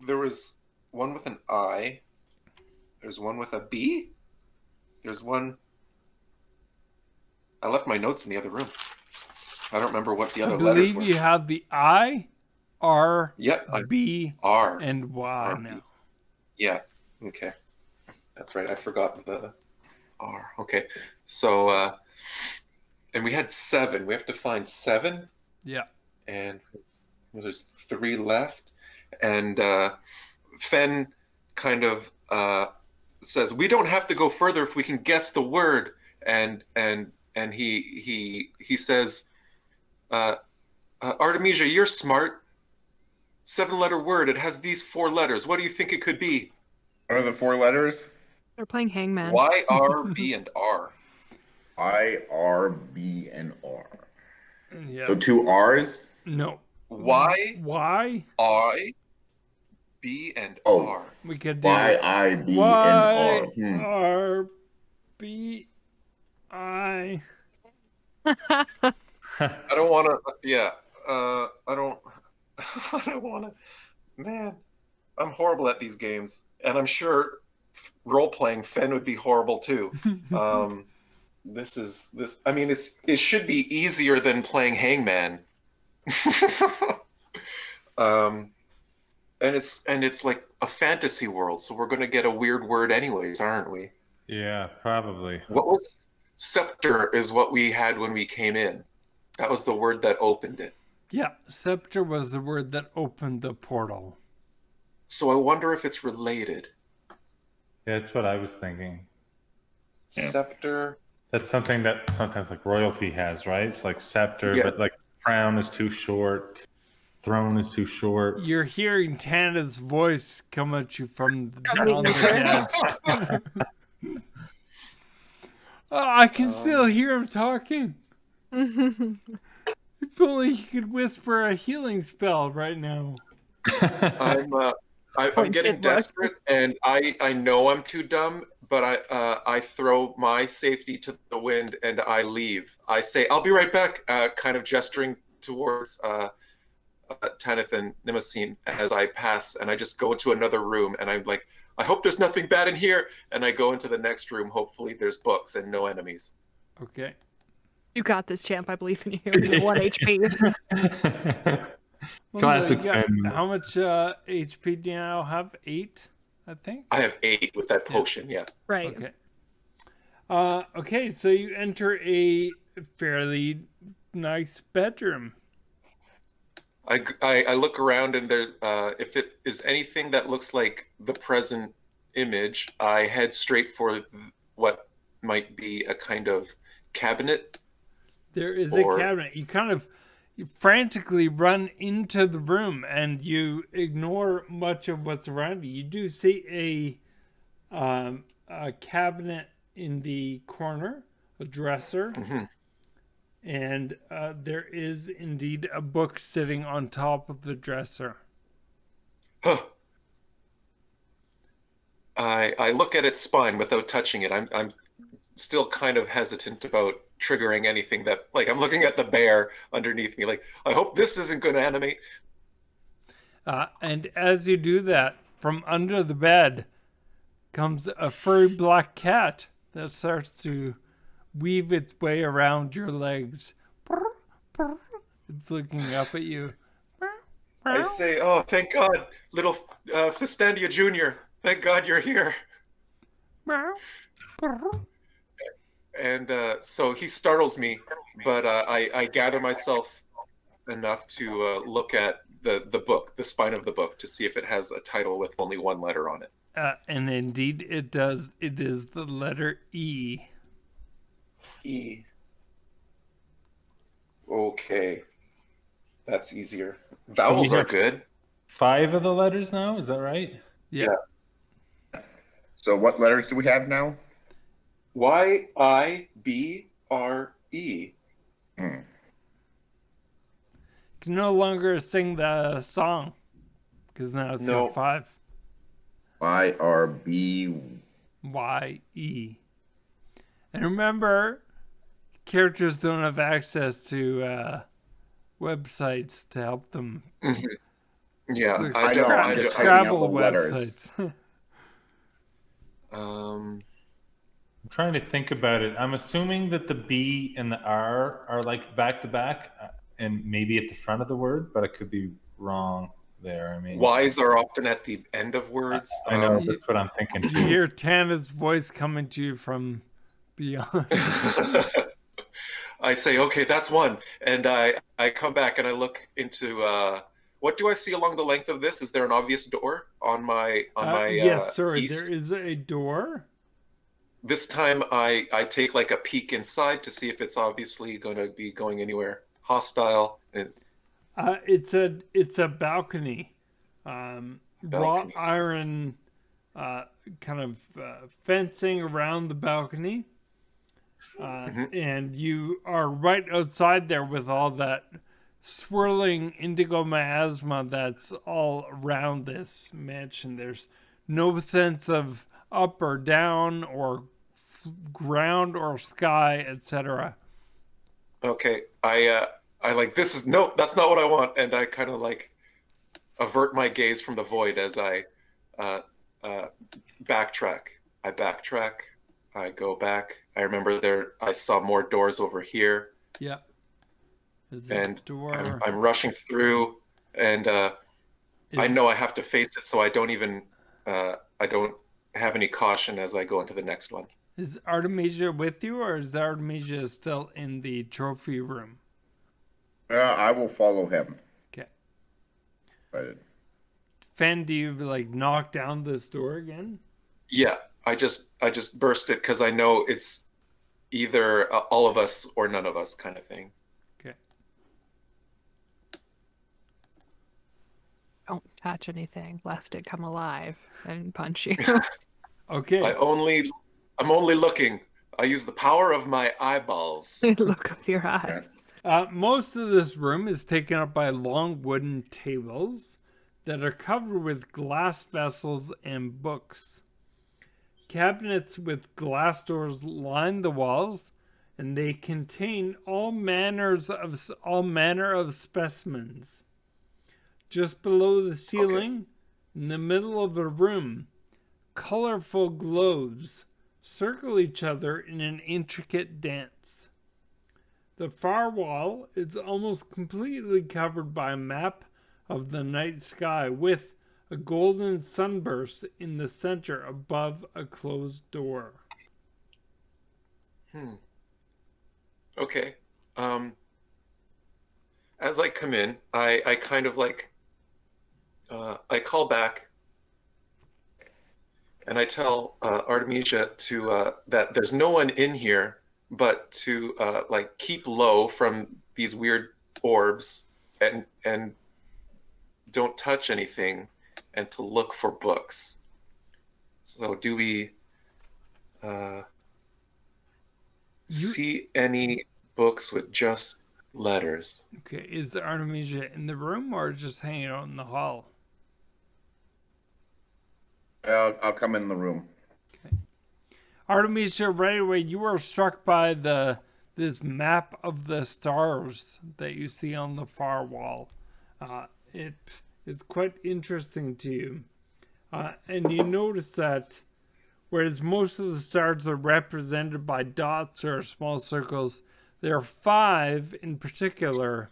there was one with an I. There's one with a B. There's one. I left my notes in the other room. I don't remember what the I other letters believe were. you have the I, R, Yep, B, R and Y R B. now. Yeah. Okay. That's right. I forgot the R. Okay. So, and we had 7. We have to find 7, Yeah. and there's 3 left. And Fen kind of says, "We don't have to go further if we can guess the word." And he says, "Artemisia, you're smart. 7-letter word. It has these 4 letters. What do you think it could be?" What are the 4 letters? They're playing Hangman. Y, R, B, and R. I, R, B, and R. Yeah. So 2 R's? No. Y, Y. I, B, and Oh. R. We could do Y, I, B, and Y, R. R, B, I. I don't want to. Yeah. I don't. I don't want to. Man, I'm horrible at these games, and I'm sure role-playing Fen would be horrible too. This. I mean, it should be easier than playing Hangman. And it's like a fantasy world, so we're going to get a weird word anyways, aren't we? Yeah, probably. What was scepter is what we had when we came in. That was the word that opened it. Yeah, scepter was the word that opened the portal. So I wonder if it's related. Yeah, that's what I was thinking. Yeah. Scepter. That's something that sometimes like royalty has, right? It's like scepter, Yes. but like crown is too short, throne is too short. You're hearing Tana's voice come at you from down the dead. Oh, I can still hear him talking. If only he could whisper a healing spell right now. I'm getting desperate, and I know I'm too dumb, but I throw my safety to the wind and I leave. I say, "I'll be right back," kind of gesturing towards Tanith and Nimacine as I pass, and I just go into another room, and I'm like, "I hope there's nothing bad in here," and I go into the next room. Hopefully there's books and no enemies. Okay. You got this, champ. I believe in you. You're 1 HP. Classic Well, Fen. how much HP do you now have? 8, I think? I have 8 with that potion, yeah. Right. Okay. Okay, so you enter a fairly nice bedroom. I look around, and there, if it is anything that looks like the present image, I head straight for what might be a kind of cabinet. There is Or- a cabinet. You kind of frantically run into the room and you ignore much of what's around you. You do see a cabinet in the corner, a dresser, and there is indeed a book sitting on top of the dresser. Huh. I look at its spine without touching it. I'm still kind of hesitant about triggering anything that, like, I'm looking at the bear underneath me, like, I hope this isn't going to animate. And as you do that, from under the bed comes a furry black cat that starts to weave its way around your legs. It's looking up at you. I say, "Oh, thank God, little Fistandia Jr. Thank God you're here." And so he startles me, but I gather myself enough to look at the book, the spine of the book, to see if it has a title with only 1 letter on it. And indeed it does. It is the letter E. E. Okay. That's easier. Vowels we are have- good. 5 of the letters now, is that right? Yeah. So what letters do we have now? Y-I-B-R-E. Can no longer sing the song because now it's No. got 5. Y-R-B. Y-E. And remember, characters don't have access to websites to help them Yeah, Like I know, I'm just typing out Scrabble the letters. websites. I'm trying to think about it. I'm assuming that the B and the R are like back to back, and maybe at the front of the word, but I could be wrong there. I mean, Y's are often at the end of words. I know that's what I'm thinking. You hear Tana's voice coming to you from beyond. I say, okay, that's one, and I come back and I look into what do I see along the length of this? Is there an obvious door on my Yes, sorry, east? there is a door. This time I take like a peek inside to see if it's obviously going to be going anywhere hostile. And It's a balcony, wrought balcony. iron, kind of fencing around the balcony, and you are right outside there with all that swirling indigo miasma that's all around this mansion. There's no sense of up or down or ground or sky, etc. Okay, I like this is no, that's not what I want, and I kind of like avert my gaze from the void as I uh, backtrack. I backtrack. I go back. I remember there. I saw more doors over here, Yeah. There's a and door. I'm rushing through, and I know I have to face it, so I don't even I don't have any caution as I go into the next one. Is Artemisia with you, or is Artemisia still in the trophy room? I will follow him. Okay. But Fen, do you like knock down this door again? Yeah, I just burst it because I know it's either all of us or none of us kind of thing. Okay. Don't touch anything lest it come alive and punch you. Okay. I'm only looking. I use the power of my eyeballs. Look with your eyes. Most of this room is taken up by long wooden tables that are covered with glass vessels and books. Cabinets with glass doors line the walls, and they contain all manner of specimens. Just below the ceiling, in the middle of the room, colorful globes circle each other in an intricate dance. The far wall is almost completely covered by a map of the night sky with a golden sunburst in the center above a closed door. Okay. As I come in, I kind of like I call back and I tell Artemisia to that there's no one in here, but to like keep low from these weird orbs and don't touch anything, and to look for books. So do we see any books with just letters? Okay, is Artemisia in the room or just hanging out in the hall? I'll come in the room. Okay. Artemisia, right away, you are struck by this map of the stars that you see on the far wall. It is quite interesting to you. And you notice that whereas most of the stars are represented by dots or small circles, there are 5 in particular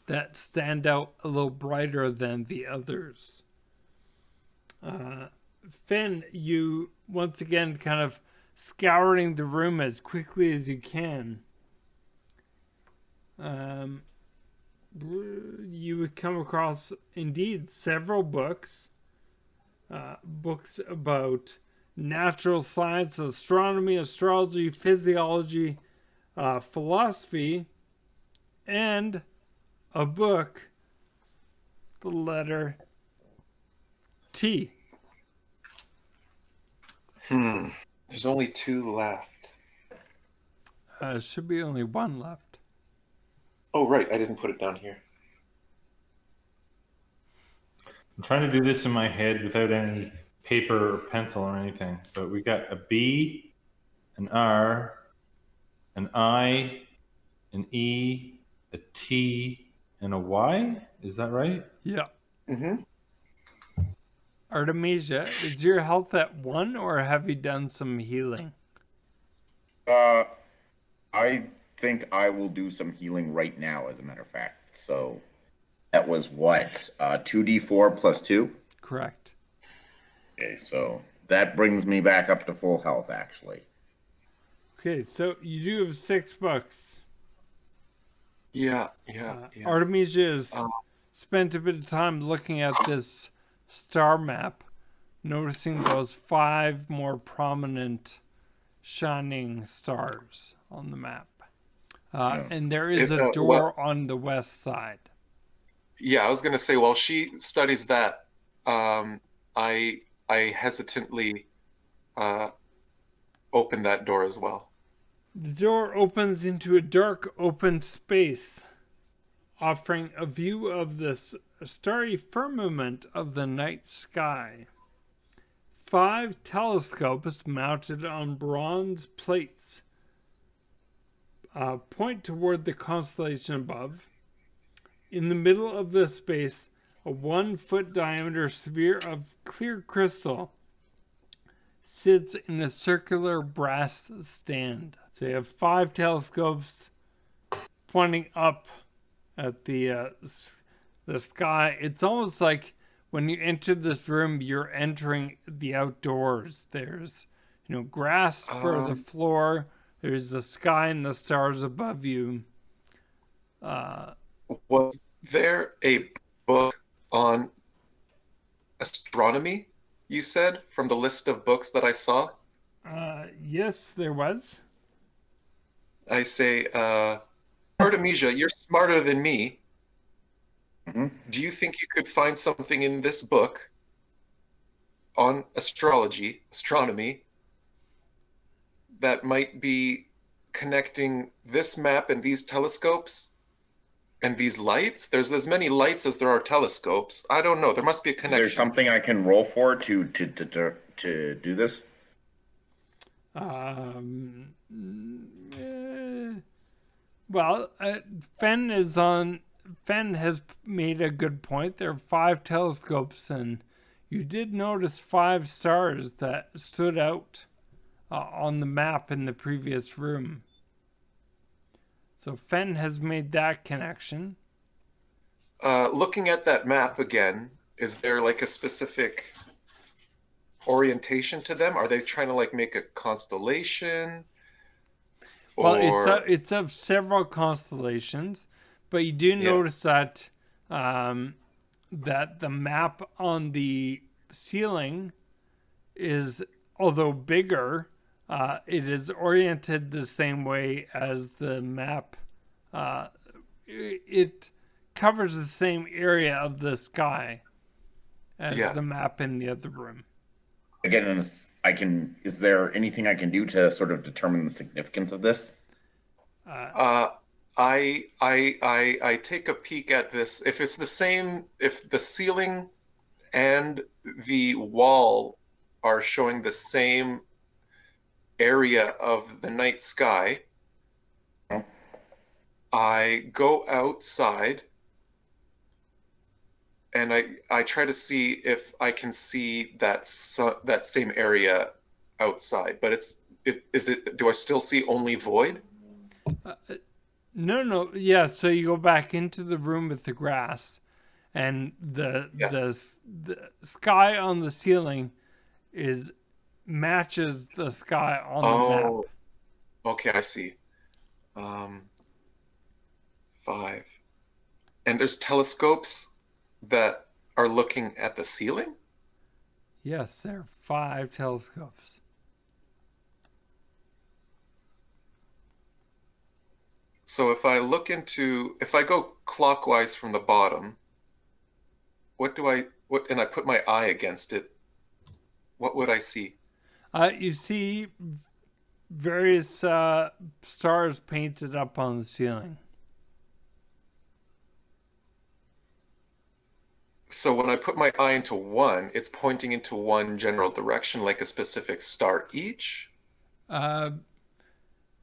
that stand out a little brighter than the others. Finn, you once again kind of scouring the room as quickly as you can. You would come across indeed several books. Books about natural science, astronomy, astrology, physiology, philosophy, and a book, the letter T. There's only 2 left. Should be only 1 left. Oh, right. I didn't put it down here. I'm trying to do this in my head without any paper or pencil or anything. But we got a B, an R, an I, an E, a T, and a Y. Is that right? Yeah. Mm-hmm. Artemisia, is your health at 1 or have you done some healing? I think I will do some healing right now, as a matter of fact. So that was what? 2d4 plus 2? Correct. Okay, so that brings me back up to full health, actually. Okay, so you do have 6 books. Yeah. Artemisia has Uh, spent a bit of time looking at this star map, noticing those 5 more prominent shining stars on the map. And there is a door on the west side. Yeah, I was going to say, while she studies that, I hesitantly open that door as well. The door opens into a dark open space, offering a view of this starry firmament of the night sky. 5 telescopes mounted on bronze plates point toward the constellation above. In the middle of the space, a 1-foot diameter sphere of clear crystal sits in a circular brass stand. So you have 5 telescopes pointing up at the sky. It's almost like when you enter this room, you're entering the outdoors. There's grass for the floor. There's the sky and the stars above you. Was there a book on astronomy, you said, from the list of books that I saw? Yes, there was. I say, Artemisia, you're smarter than me. Mm-hmm. Do you think you could find something in this book on astronomy, that might be connecting this map and these telescopes and these lights? There's as many lights as there are telescopes. I don't know. There must be a connection. Is there something I can roll for to do this? Well, Fen has made a good point. There are 5 telescopes, and you did notice 5 stars that stood out on the map in the previous room. So Fen has made that connection. Looking at that map again, is there like a specific orientation to them? Are they trying to like make a constellation? Well, it's of several constellations, but you do notice that that the map on the ceiling is, although bigger, it is oriented the same way as the map. It covers the same area of the sky as the map in the other room. Again, is there anything I can do to sort of determine the significance of this? I take a peek at this. If it's the same, if the ceiling and the wall are showing the same area of the night sky, I go outside and I try to see if I can see that same area outside. But do I still see only void? No. Yeah, so you go back into the room with the grass, and the sky on the ceiling matches the sky on the map. Okay, I see. 5. And there's telescopes that are looking at the ceiling? Yes, there are 5 telescopes. So if I go clockwise from the bottom, and I put my eye against it, what would I see? You see various stars painted up on the ceiling. So when I put my eye into one, it's pointing into one general direction, like a specific star each? No,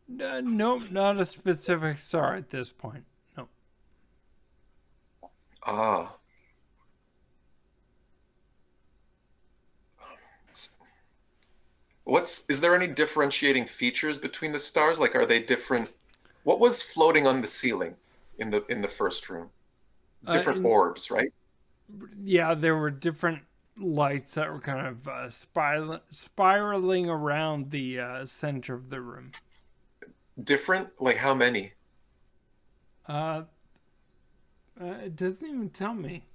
not a specific star at this point. No. Is there any differentiating features between the stars? Like, are they different? What was floating on the ceiling in the first room? Different orbs, right? Yeah, there were different lights that were kind of spiraling around the center of the room. Different? Like how many? It doesn't even tell me.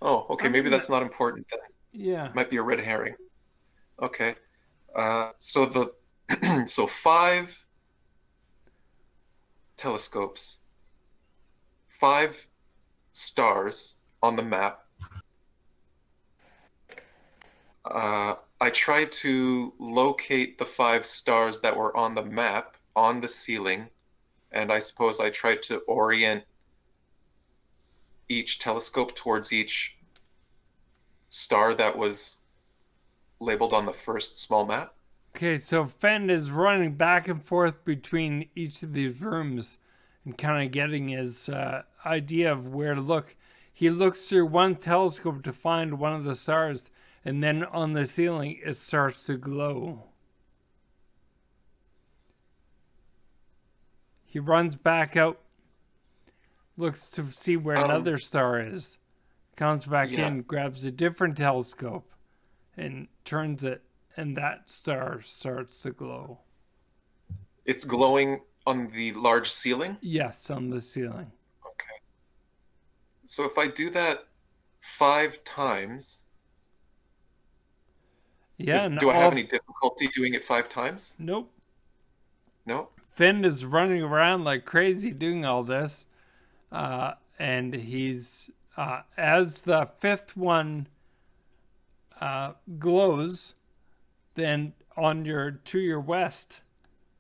Oh, okay. Maybe that's not important then. Yeah. Might be a red herring. Okay. So the so 5 telescopes, 5 stars on the map. I tried to locate the 5 stars that were on the map on the ceiling, and I suppose I tried to orient each telescope towards each star that was labeled on the first small map. Okay, so Fenn is running back and forth between each of these rooms and kind of getting his idea of where to look. He looks through one telescope to find one of the stars, and then on the ceiling it starts to glow. He runs back out, looks to see where another star is, comes back in, grabs a different telescope, and turns it, and that star starts to glow. It's glowing on the large ceiling? Yes, on the ceiling. Okay. So if I do that 5 times, do I have any difficulty doing it 5 times? Nope. No? Finn is running around like crazy doing all this. And he's, as the 5th one glows, then to your west,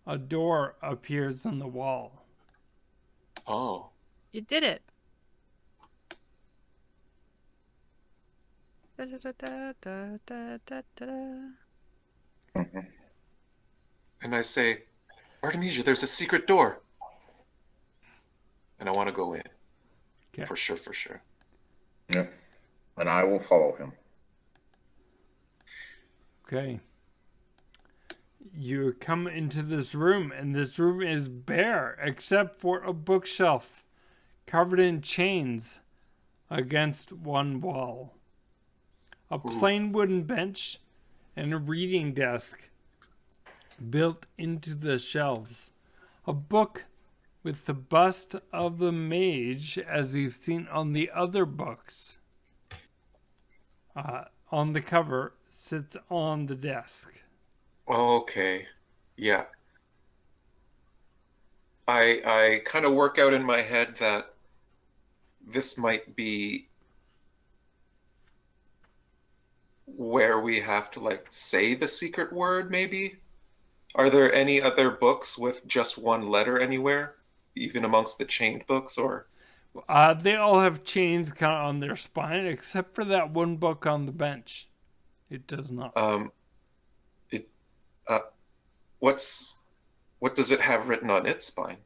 a door appears on the wall. Oh. You did it. And I say, Artemisia, there's a secret door. And I want to go in. Okay. For sure. Yep. And I will follow him. Okay. You come into this room, and this room is bare except for a bookshelf covered in chains against one wall. A plain wooden bench and a reading desk built into the shelves. A book with the bust of the mage, as you've seen on the other books, on the cover, sits on the desk. Okay. Yeah. I kind of work out in my head that this might be where we have to like say the secret word, maybe? Are there any other books with just one letter anywhere, even amongst the chained books, or? They all have chains kind of on their spine, except for that one book on the bench. It does not. What does it have written on its spine?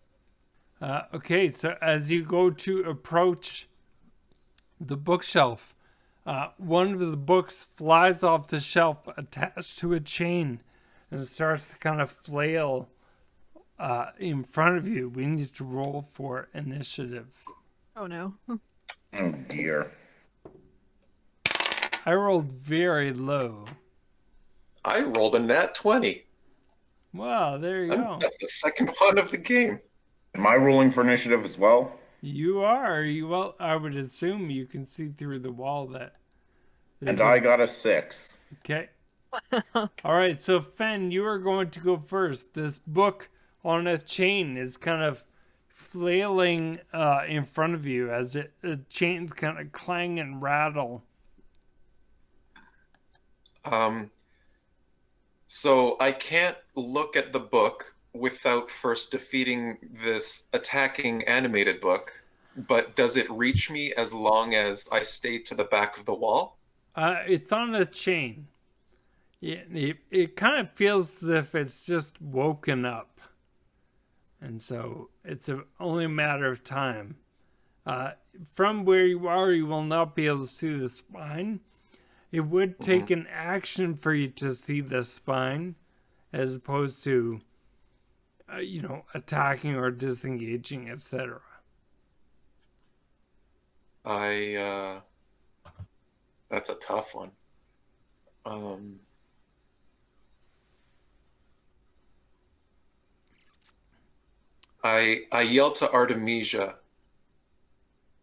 Okay, so as you go to approach the bookshelf, one of the books flies off the shelf attached to a chain and starts to kind of flail in front of you. We need to roll for initiative. Oh no. Oh dear. I rolled very low. I rolled a nat 20. Wow, there you go. That's the second one of the game. Am I rolling for initiative as well? You are. Well, I would assume you can see through the wall that. And I got a 6. Okay. All right, so Fen, you are going to go first. This book on a chain is kind of flailing in front of you as the chains kind of clang and rattle. So I can't look at the book without first defeating this attacking animated book, but does it reach me as long as I stay to the back of the wall? It's on a chain. It kind of feels as if it's just woken up. And so it's only a matter of time. From where you are, you will not be able to see the spine. It would take an action for you to see the spine, as opposed to, attacking or disengaging, etc. That's a tough one. I yell to Artemisia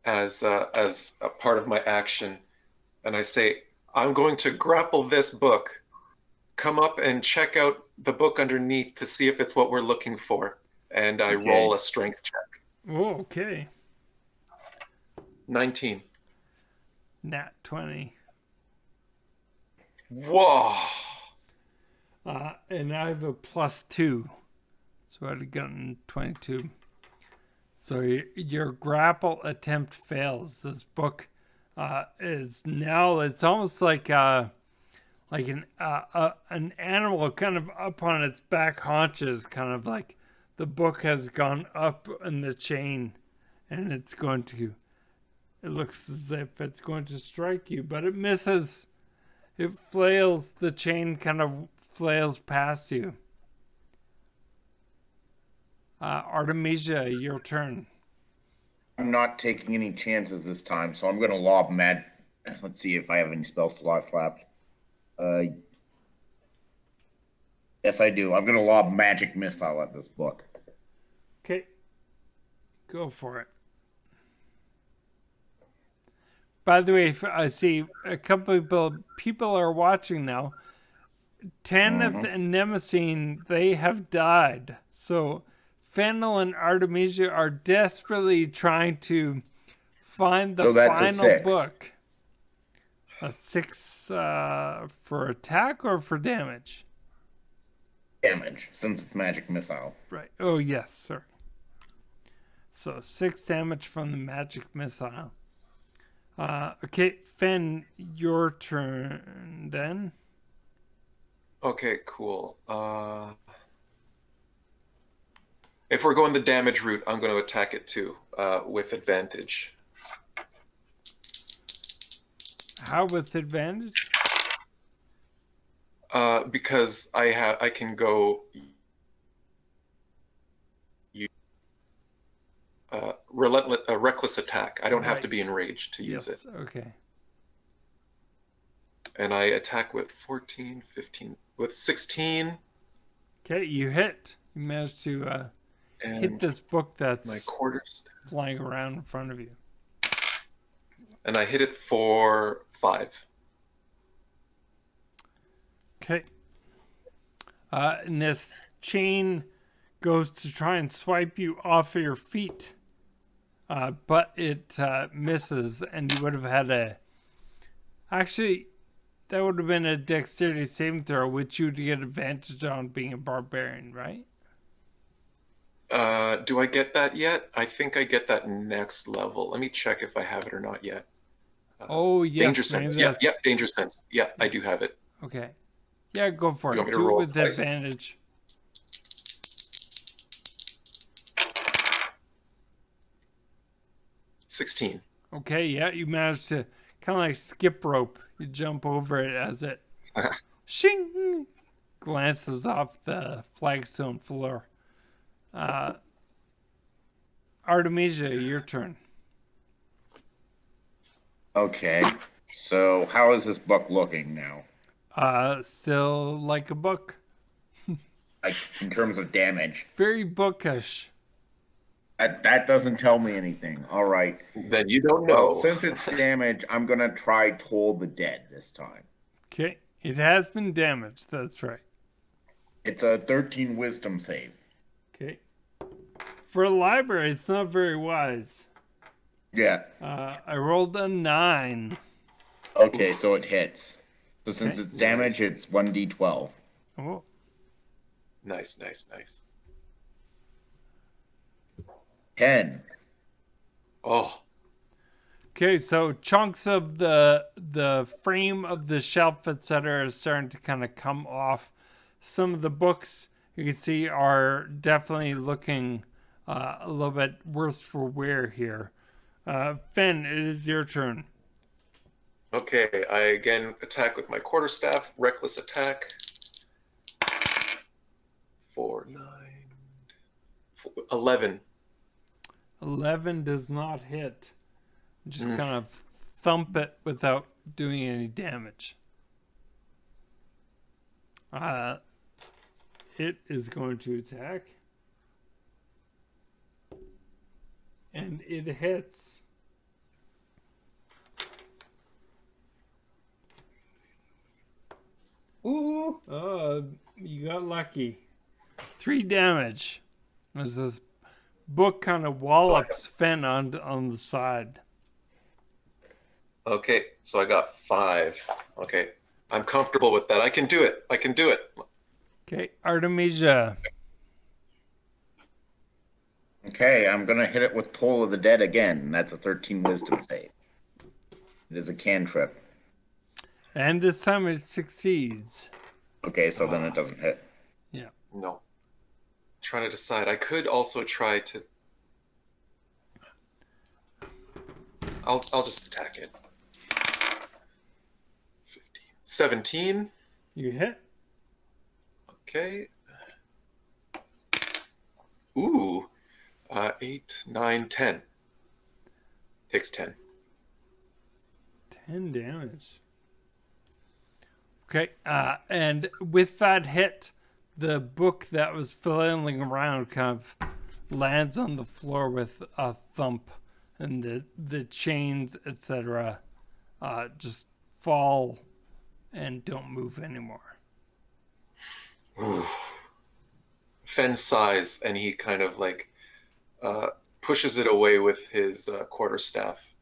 as a part of my action, and I say, I'm going to grapple this book. Come up and check out the book underneath to see if it's what we're looking for. And I roll a strength check. Oh, okay. 19. Nat 20. Whoa. And I have a +2. So I'd have gotten 22. So your grapple attempt fails. This book is now, it's almost like an animal kind of up on its back haunches, kind of like the book has gone up in the chain, and it looks as if it's going to strike you, but it misses. It flails, the chain kind of flails past you. Artemisia, your turn. I'm not taking any chances this time, so I'm going to lob mad. Let's see if I have any spell slots left. Yes, I do. I'm going to lob magic missile at this book. Okay. Go for it. By the way, I see a couple of people are watching now. Tanith and Nemesine, they have died. So Fennel and Artemisia are desperately trying to find the final book. A 6 for attack or for damage? Damage, since it's magic missile. Right. Oh, yes, sorry. So 6 damage from the magic missile. Okay, Fen, your turn then. Okay, cool. If we're going the damage route, I'm going to attack it too, with advantage. How with advantage? Because I can go reckless attack. I don't have to be enraged to use it. Okay. And I attack with 14, 15, with 16. Okay, you hit. You managed to hit this book that's my quarters flying around in front of you. And I hit it for 5. Okay. And this chain goes to try and swipe you off of your feet. But it misses, and you would have had actually, that would have been a dexterity saving throw, which you would get advantage on being a barbarian, right? Do I get that yet? I think I get that next level. Let me check if I have it or not yet. Yes. Danger sense. Yep, danger sense. Yeah, I do have it. Okay. Yeah, go for it. Do it with twice? Advantage. $16. Okay, yeah, you managed to kind of like skip rope. You jump over it as it shing glances off the flagstone floor. Artemisia, your turn. Okay, so how is this book looking now? Still like a book. Like, in terms of damage? Very bookish. That doesn't tell me anything. All right. Then you don't know. Well, since it's damage, I'm going to try Toll the Dead this time. Okay, it has been damaged. That's right. It's a 13 wisdom save. Okay. For a library, it's not very wise. Yeah. I rolled a 9. Okay, so it hits. So since it's damage, it's 1d12. Oh. Nice. 10. Oh. Okay, so chunks of the frame of the shelf, etc., is starting to kind of come off. Some of the books you can see are definitely looking a little bit worse for wear here. Fen, it is your turn. Okay, I again attack with my quarterstaff. Reckless attack. 4, 9, 11. 11 does not hit. Just kind of thump it without doing any damage. It is going to attack. And it hits. Ooh. Oh, you got lucky. 3 damage. As this book kind of wallops Fen on the side. Okay, so I got 5. Okay, I'm comfortable with that. I can do it. I can do it. Okay, Artemisia. Okay, I'm gonna hit it with Toll of the Dead again. That's a 13 Wisdom save. It is a cantrip. And this time it succeeds. Okay, so then it doesn't hit. Yeah. No. Trying to decide. I could also try to. I'll just attack it. 15. 17. You hit. Okay. Ooh. 8, 9, 10. Takes 10. 10 damage. Okay, and with that hit, the book that was flailing around kind of lands on the floor with a thump, and the chains, etc., just fall and don't move anymore. Fen sighs, and he kind of like pushes it away with his quarterstaff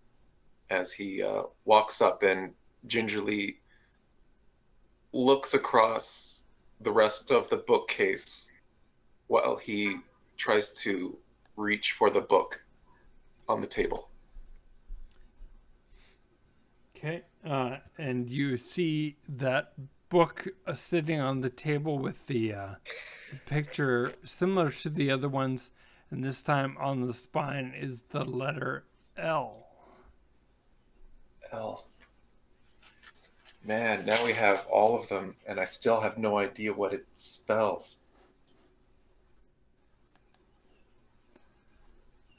as he walks up and gingerly looks across the rest of the bookcase while he tries to reach for the book on the table. Okay, and you see that book sitting on the table with the picture similar to the other ones, and this time on the spine is the letter L. L. Man, now we have all of them, and I still have no idea what it spells.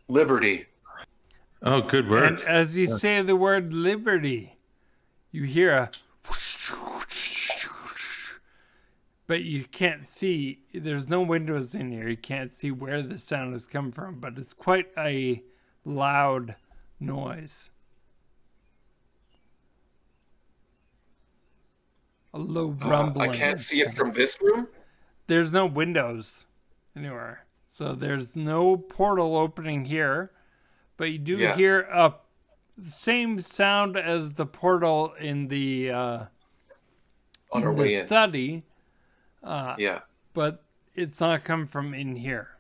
Liberty. Oh, good work. And as you say the word liberty, you hear a but you can't see, there's no windows in here, you can't see where the sound has come from, but it's quite a loud noise. A low rumbling. I can't see it from this room? There's no windows anywhere, so there's no portal opening here, but you do hear a same sound as the portal in the study. But it's not coming from in here.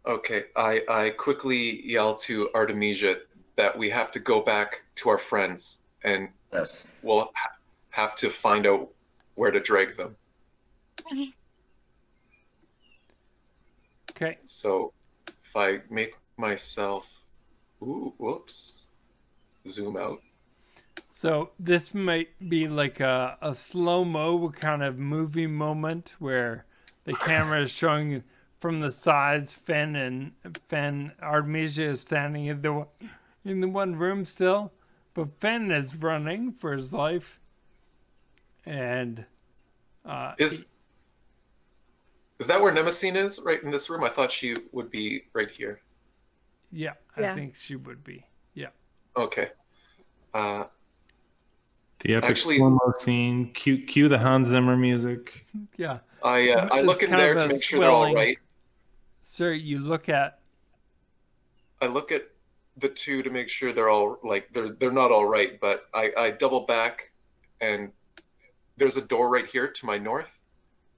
Okay, I quickly yell to Artemisia that we have to go back to our friends, and we'll have to find out where to drag them. Okay. So if I make myself, zoom out. So this might be like a slow-mo kind of movie moment where the camera is showing from the sides. Artemisia is standing in the one room still, but Fen is running for his life. And is that where Nemesine is? Right in this room? I thought she would be right here. Yeah, I think she would be. Yeah. Okay. The epic slow-mo scene. Cue the Hans Zimmer music. Yeah. I look in there to make sure they're all right. Sir, you look at. I look at the two to make sure they're all they're not all right, but I double back, and there's a door right here to my north.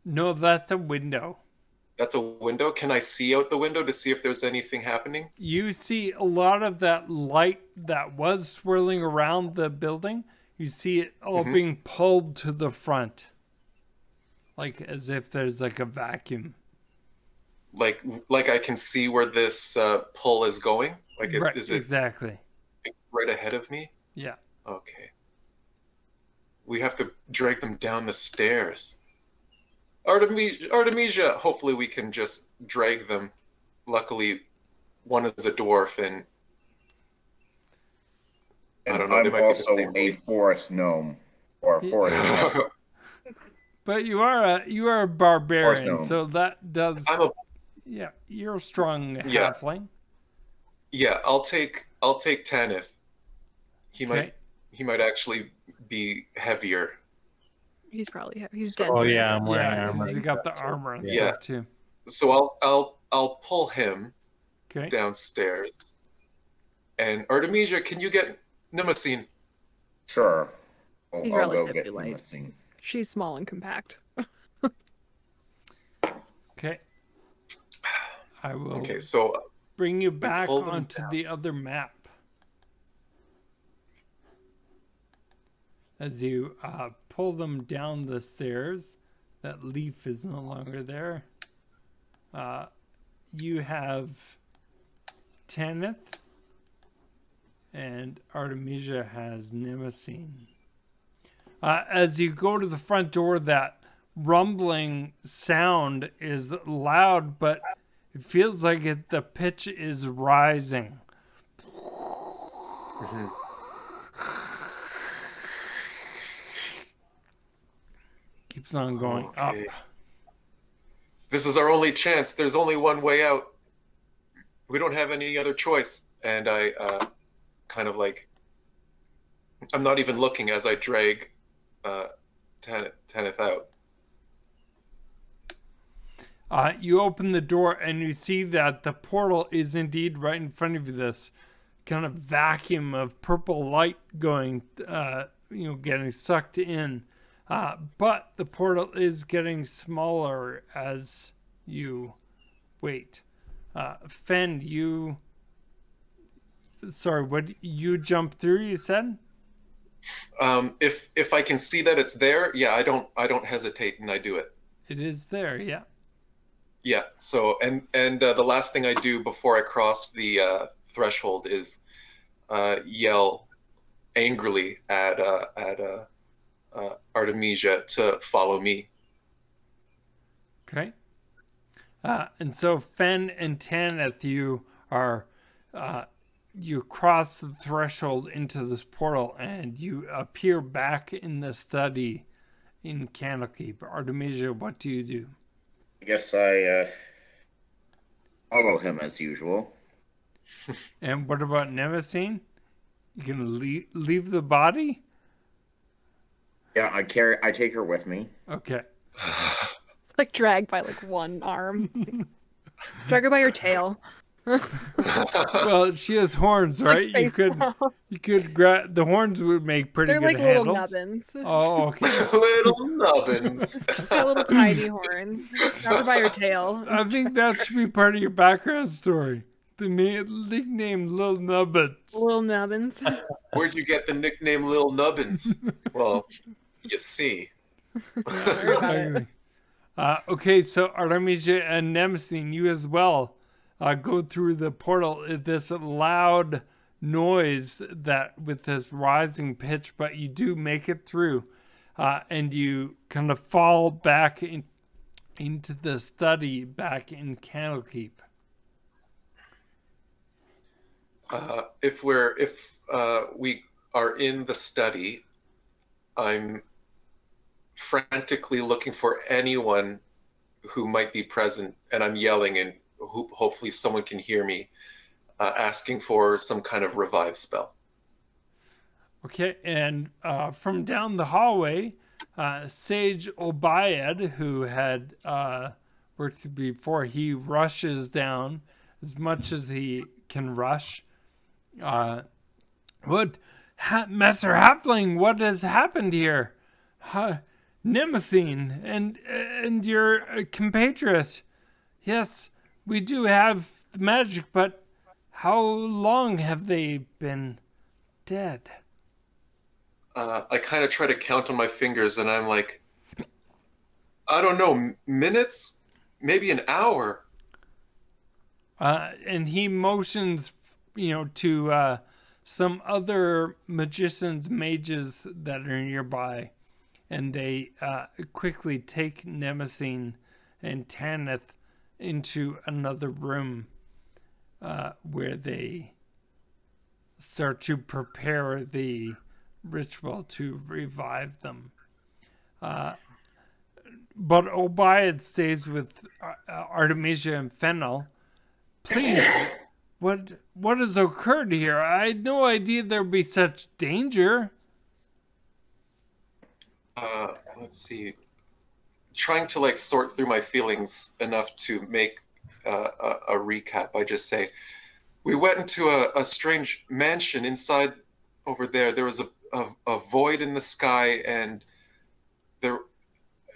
No, that's a window. That's a window? Can I see out the window to see if there's anything happening? You see a lot of that light that was swirling around the building. You see it all being pulled to the front. Like as if there's like a vacuum. Like I can see where this pull is going? Like Exactly. It's right ahead of me? Yeah. Okay. we have to drag them down the stairs. Artemisia, hopefully we can just drag them. Luckily, one is a dwarf, and I don't know. I'm They might also be the same a forest gnome, or a forest gnome. But you are a barbarian, so that does. Yeah, you're a strong halfling. Yeah, I'll take Tanith. He might actually be heavier. He's probably he's dense. Oh yeah, I'm wearing Yeah, armor. he's got the armor and Yeah. stuff too. So I'll pull him Okay. downstairs. And Artemisia, can you get Nimacine? Sure. He's I'll go relatively get light. Nimacine. She's small and compact. Okay. I will Okay, so bring you back pull them onto down. the other map. As you pull them down the stairs, that leaf is no longer there. You have Tanith, and Artemisia has Nimacine. As you go to the front door, that rumbling sound is loud, but it feels like the pitch is rising. Keeps on going up. This is our only chance. There's only one way out. We don't have any other choice. And I kind of like, I'm not even looking as I drag Tanith out. You open the door and you see that the portal is indeed right in front of you. This kind of vacuum of purple light going, getting sucked in. But the portal is getting smaller as you wait. Fen, what you jump through, you said? If I can see that it's there, yeah, I don't hesitate and I do it. It is there, yeah. Yeah. So and the last thing I do before I cross the threshold is yell angrily at Artemisia to follow me. Okay. And so Fen and Tanith, you cross the threshold into this portal and you appear back in the study in Candlekeep. Artemisia, what do you do? I guess I follow him as usual. And what about Nimacine? You can leave the body? Yeah, I take her with me. Okay. It's like dragged by like one arm. Drag her by your tail. Well, she has horns, right? Like you could grab the horns would make pretty They're good like handles. little nubbins. Oh, okay. Little nubbins. She's got little tiny horns. Grab her by your tail. I think that should be part of your background story. The nickname Lil Nubbins. Little nubbins. Where'd you get the nickname Lil Nubbins? Well, you see. Exactly. Okay, so Artemisia and Nimacine, you as well, go through the portal. This loud noise that with this rising pitch, but you do make it through, and you kind of fall back into the study back in Candlekeep. If we are in the study, I'm frantically looking for anyone who might be present, and I'm yelling, and hopefully someone can hear me, asking for some kind of revive spell. Okay, and from down the hallway, Sage Obayed, who had worked before, he rushes down as much as he can rush. Master Halfling, what has happened here? Nimacine and your compatriot. Yes, we do have the magic, but how long have they been dead? I kind of try to count on my fingers, and I'm like, I don't know, minutes, maybe an hour. And he motions, to some other magicians, mages that are nearby. and they quickly take Nemesis and Tanith into another room where they start to prepare the ritual to revive them. But Obiad stays with Artemisia and Fennel. Please, what has occurred here? I had no idea there'd be such danger. Let's see. Trying to like sort through my feelings enough to make a recap. I just say, we went into a strange mansion inside over there. There was a void in the sky, and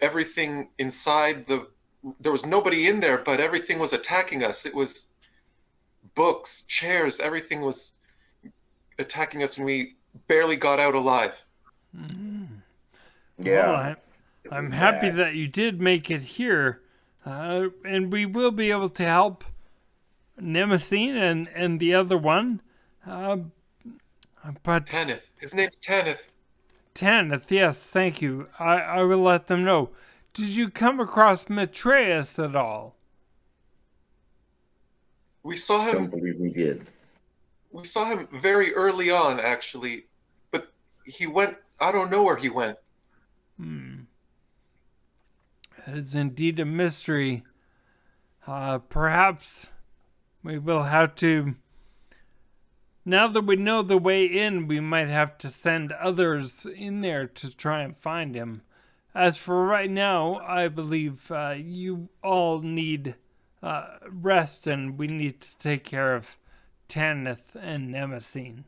everything inside there was nobody in there, but everything was attacking us. It was books, chairs, everything was attacking us, and we barely got out alive. Yeah. Well, I'm happy that you did make it here, and we will be able to help Nemesis and the other one. But Tanith. His name's Tanith. Tanith, yes, thank you. I will let them know. Did you come across Matreus at all? We saw I don't him. believe we did. We saw him very early on, actually, but he went. I don't know where he went. That is indeed a mystery. Perhaps we will have to. Now that we know the way in, we might have to send others in there to try and find him. As for right now, I believe you all need rest, and we need to take care of Tanith and Nemesis.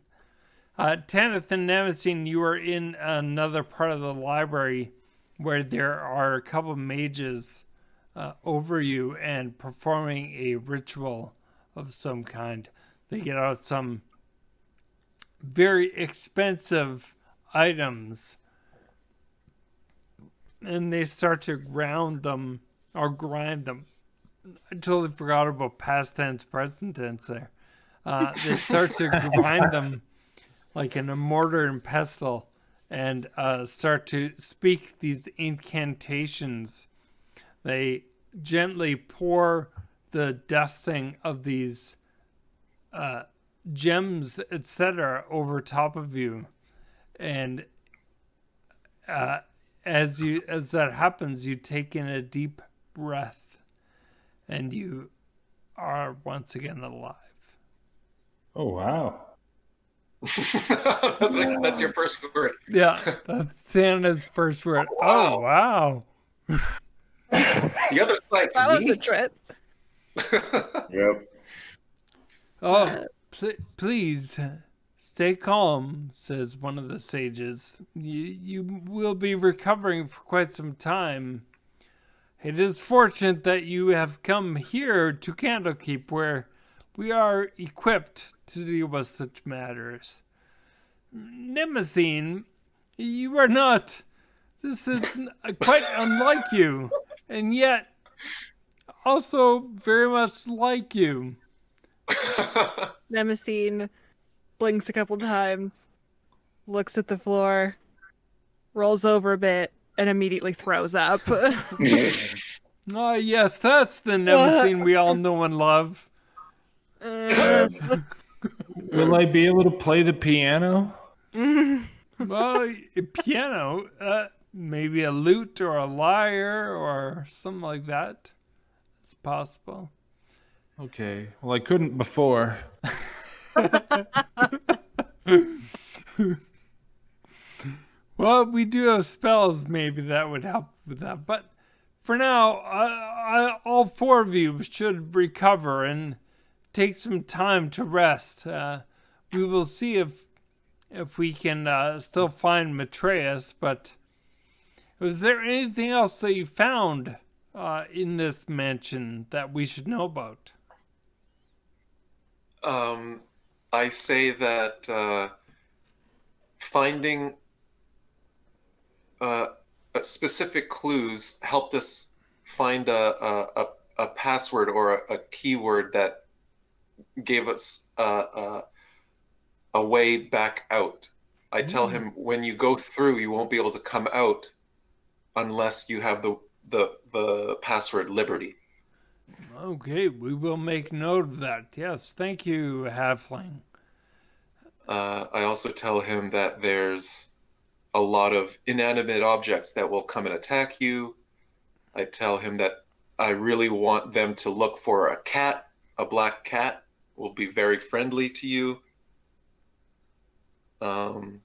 Tanith and Nemesis, you are in another part of the library where there are a couple of mages over you and performing a ritual of some kind. They get out some very expensive items and they start to grind them. I totally forgot about past tense, present tense there. They start to grind them like in a mortar and pestle and start to speak these incantations. They gently pour the dusting of these gems, etc., over top of you, and as that happens, you take in a deep breath, and you are once again alive. Oh, wow. That's your first word. Yeah, that's Santa's first word. Oh, wow. The other side's That was a neat. trip. Yep. Oh, please stay calm, says one of the sages. You will be recovering for quite some time. It is fortunate that you have come here to Candlekeep, where we are equipped to deal with such matters. Nemesis, you are not. This is quite unlike you, and yet also very much like you. Nemesis blinks a couple times, looks at the floor, rolls over a bit, and immediately throws up. Ah, yes, that's the Nemesis we all know and love. Will I be able to play the piano? Well, a piano, maybe a lute or a lyre or something like that. It's possible. Okay. Well, I couldn't before. Well, we do have spells maybe that would help with that. But for now, all four of you should recover and take some time to rest. We will see if we can still find Matreus. But was there anything else that you found in this mansion that we should know about? I say that finding specific clues helped us find a password or a keyword that gave us a way back out. I tell him, when you go through, you won't be able to come out unless you have the password Liberty. Okay, we will make note of that. Yes, thank you, Halfling. I also tell him that there's a lot of inanimate objects that will come and attack you. I tell him that I really want them to look for a cat. A black cat will be very friendly to you. And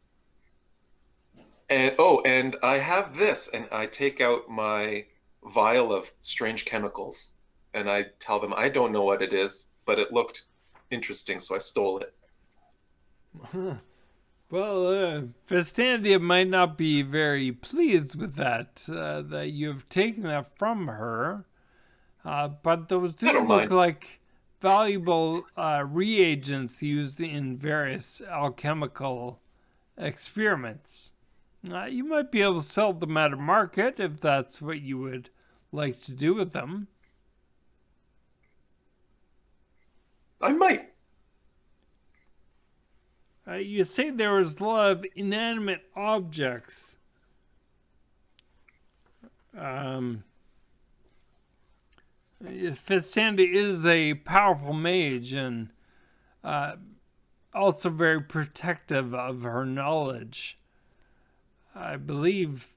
I have this, and I take out my vial of strange chemicals, and I tell them I don't know what it is, but it looked interesting, so I stole it. Well, Festandia might not be very pleased with that, that you have taken that from her. But those do don't look mind. like valuable reagents used in various alchemical experiments. You might be able to sell them at a market if that's what you would like to do with them. I might. You say there was a lot of inanimate objects. Festandia is a powerful mage and also very protective of her knowledge. I believe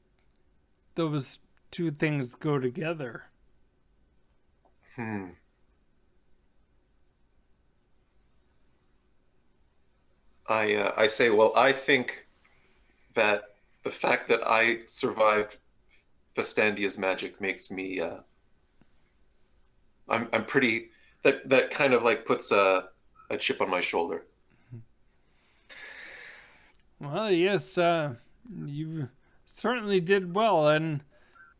those two things go together. I say, well, I think that the fact that I survived Festandia's magic makes me I'm pretty that kind of like puts a chip on my shoulder. Well, yes, you certainly did well, and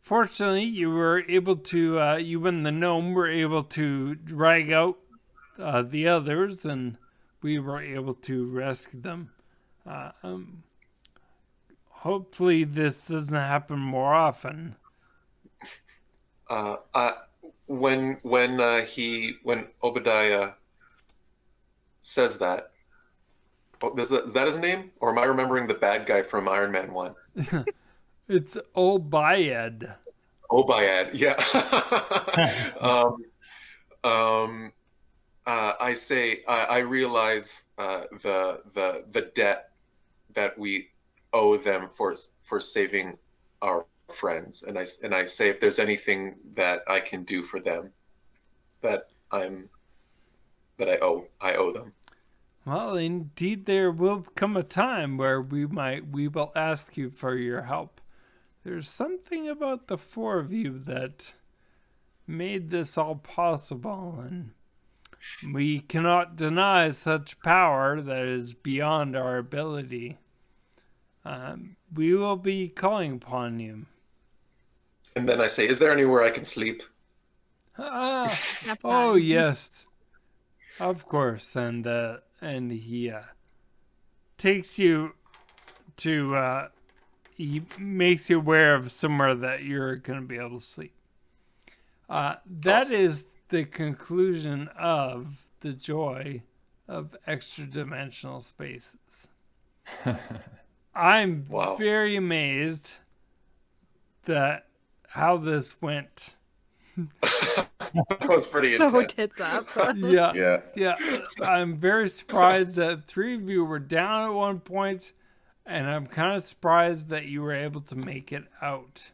fortunately, you were able to. You and the gnome were able to drag out the others, and we were able to rescue them. Hopefully, this doesn't happen more often. When Obadiah says that, is that his name, or am I remembering the bad guy from Iron Man 1? It's Obayed. Obayad, yeah. I say I realize the debt that we owe them for saving our friends, and I say if there's anything that I can do for them, that I owe them. Well, indeed, there will come a time where we will ask you for your help. There's something about the four of you that made this all possible, and we cannot deny such power that is beyond our ability. We will be calling upon you. And then I say, is there anywhere I can sleep? Oh, yes. Of course. And he takes you to, he makes you aware of somewhere that you're going to be able to sleep. That Awesome. is the conclusion of the Joy of Extradimensional Spaces. I'm Wow. very amazed that how this went. That was pretty So intense. tits up. Yeah. I'm very surprised that three of you were down at one point, and I'm kind of surprised that you were able to make it out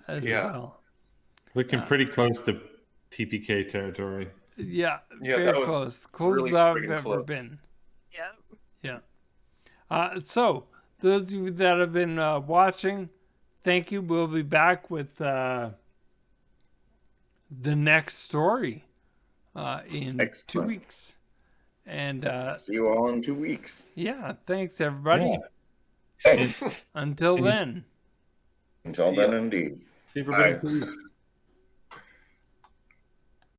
as Yeah. well. Looking pretty close to TPK territory. Yeah, Yeah, very that was close. Closest really I've freaking ever close. been. Yeah. Yeah. So, those of you that have been watching, thank you. We'll be back with the next story in 2 Excellent. weeks. And See you all in 2 weeks. yeah, thanks everybody. Yeah. Thanks. Until then. Until See ya. then, indeed. See everybody. Bye. in 2 weeks.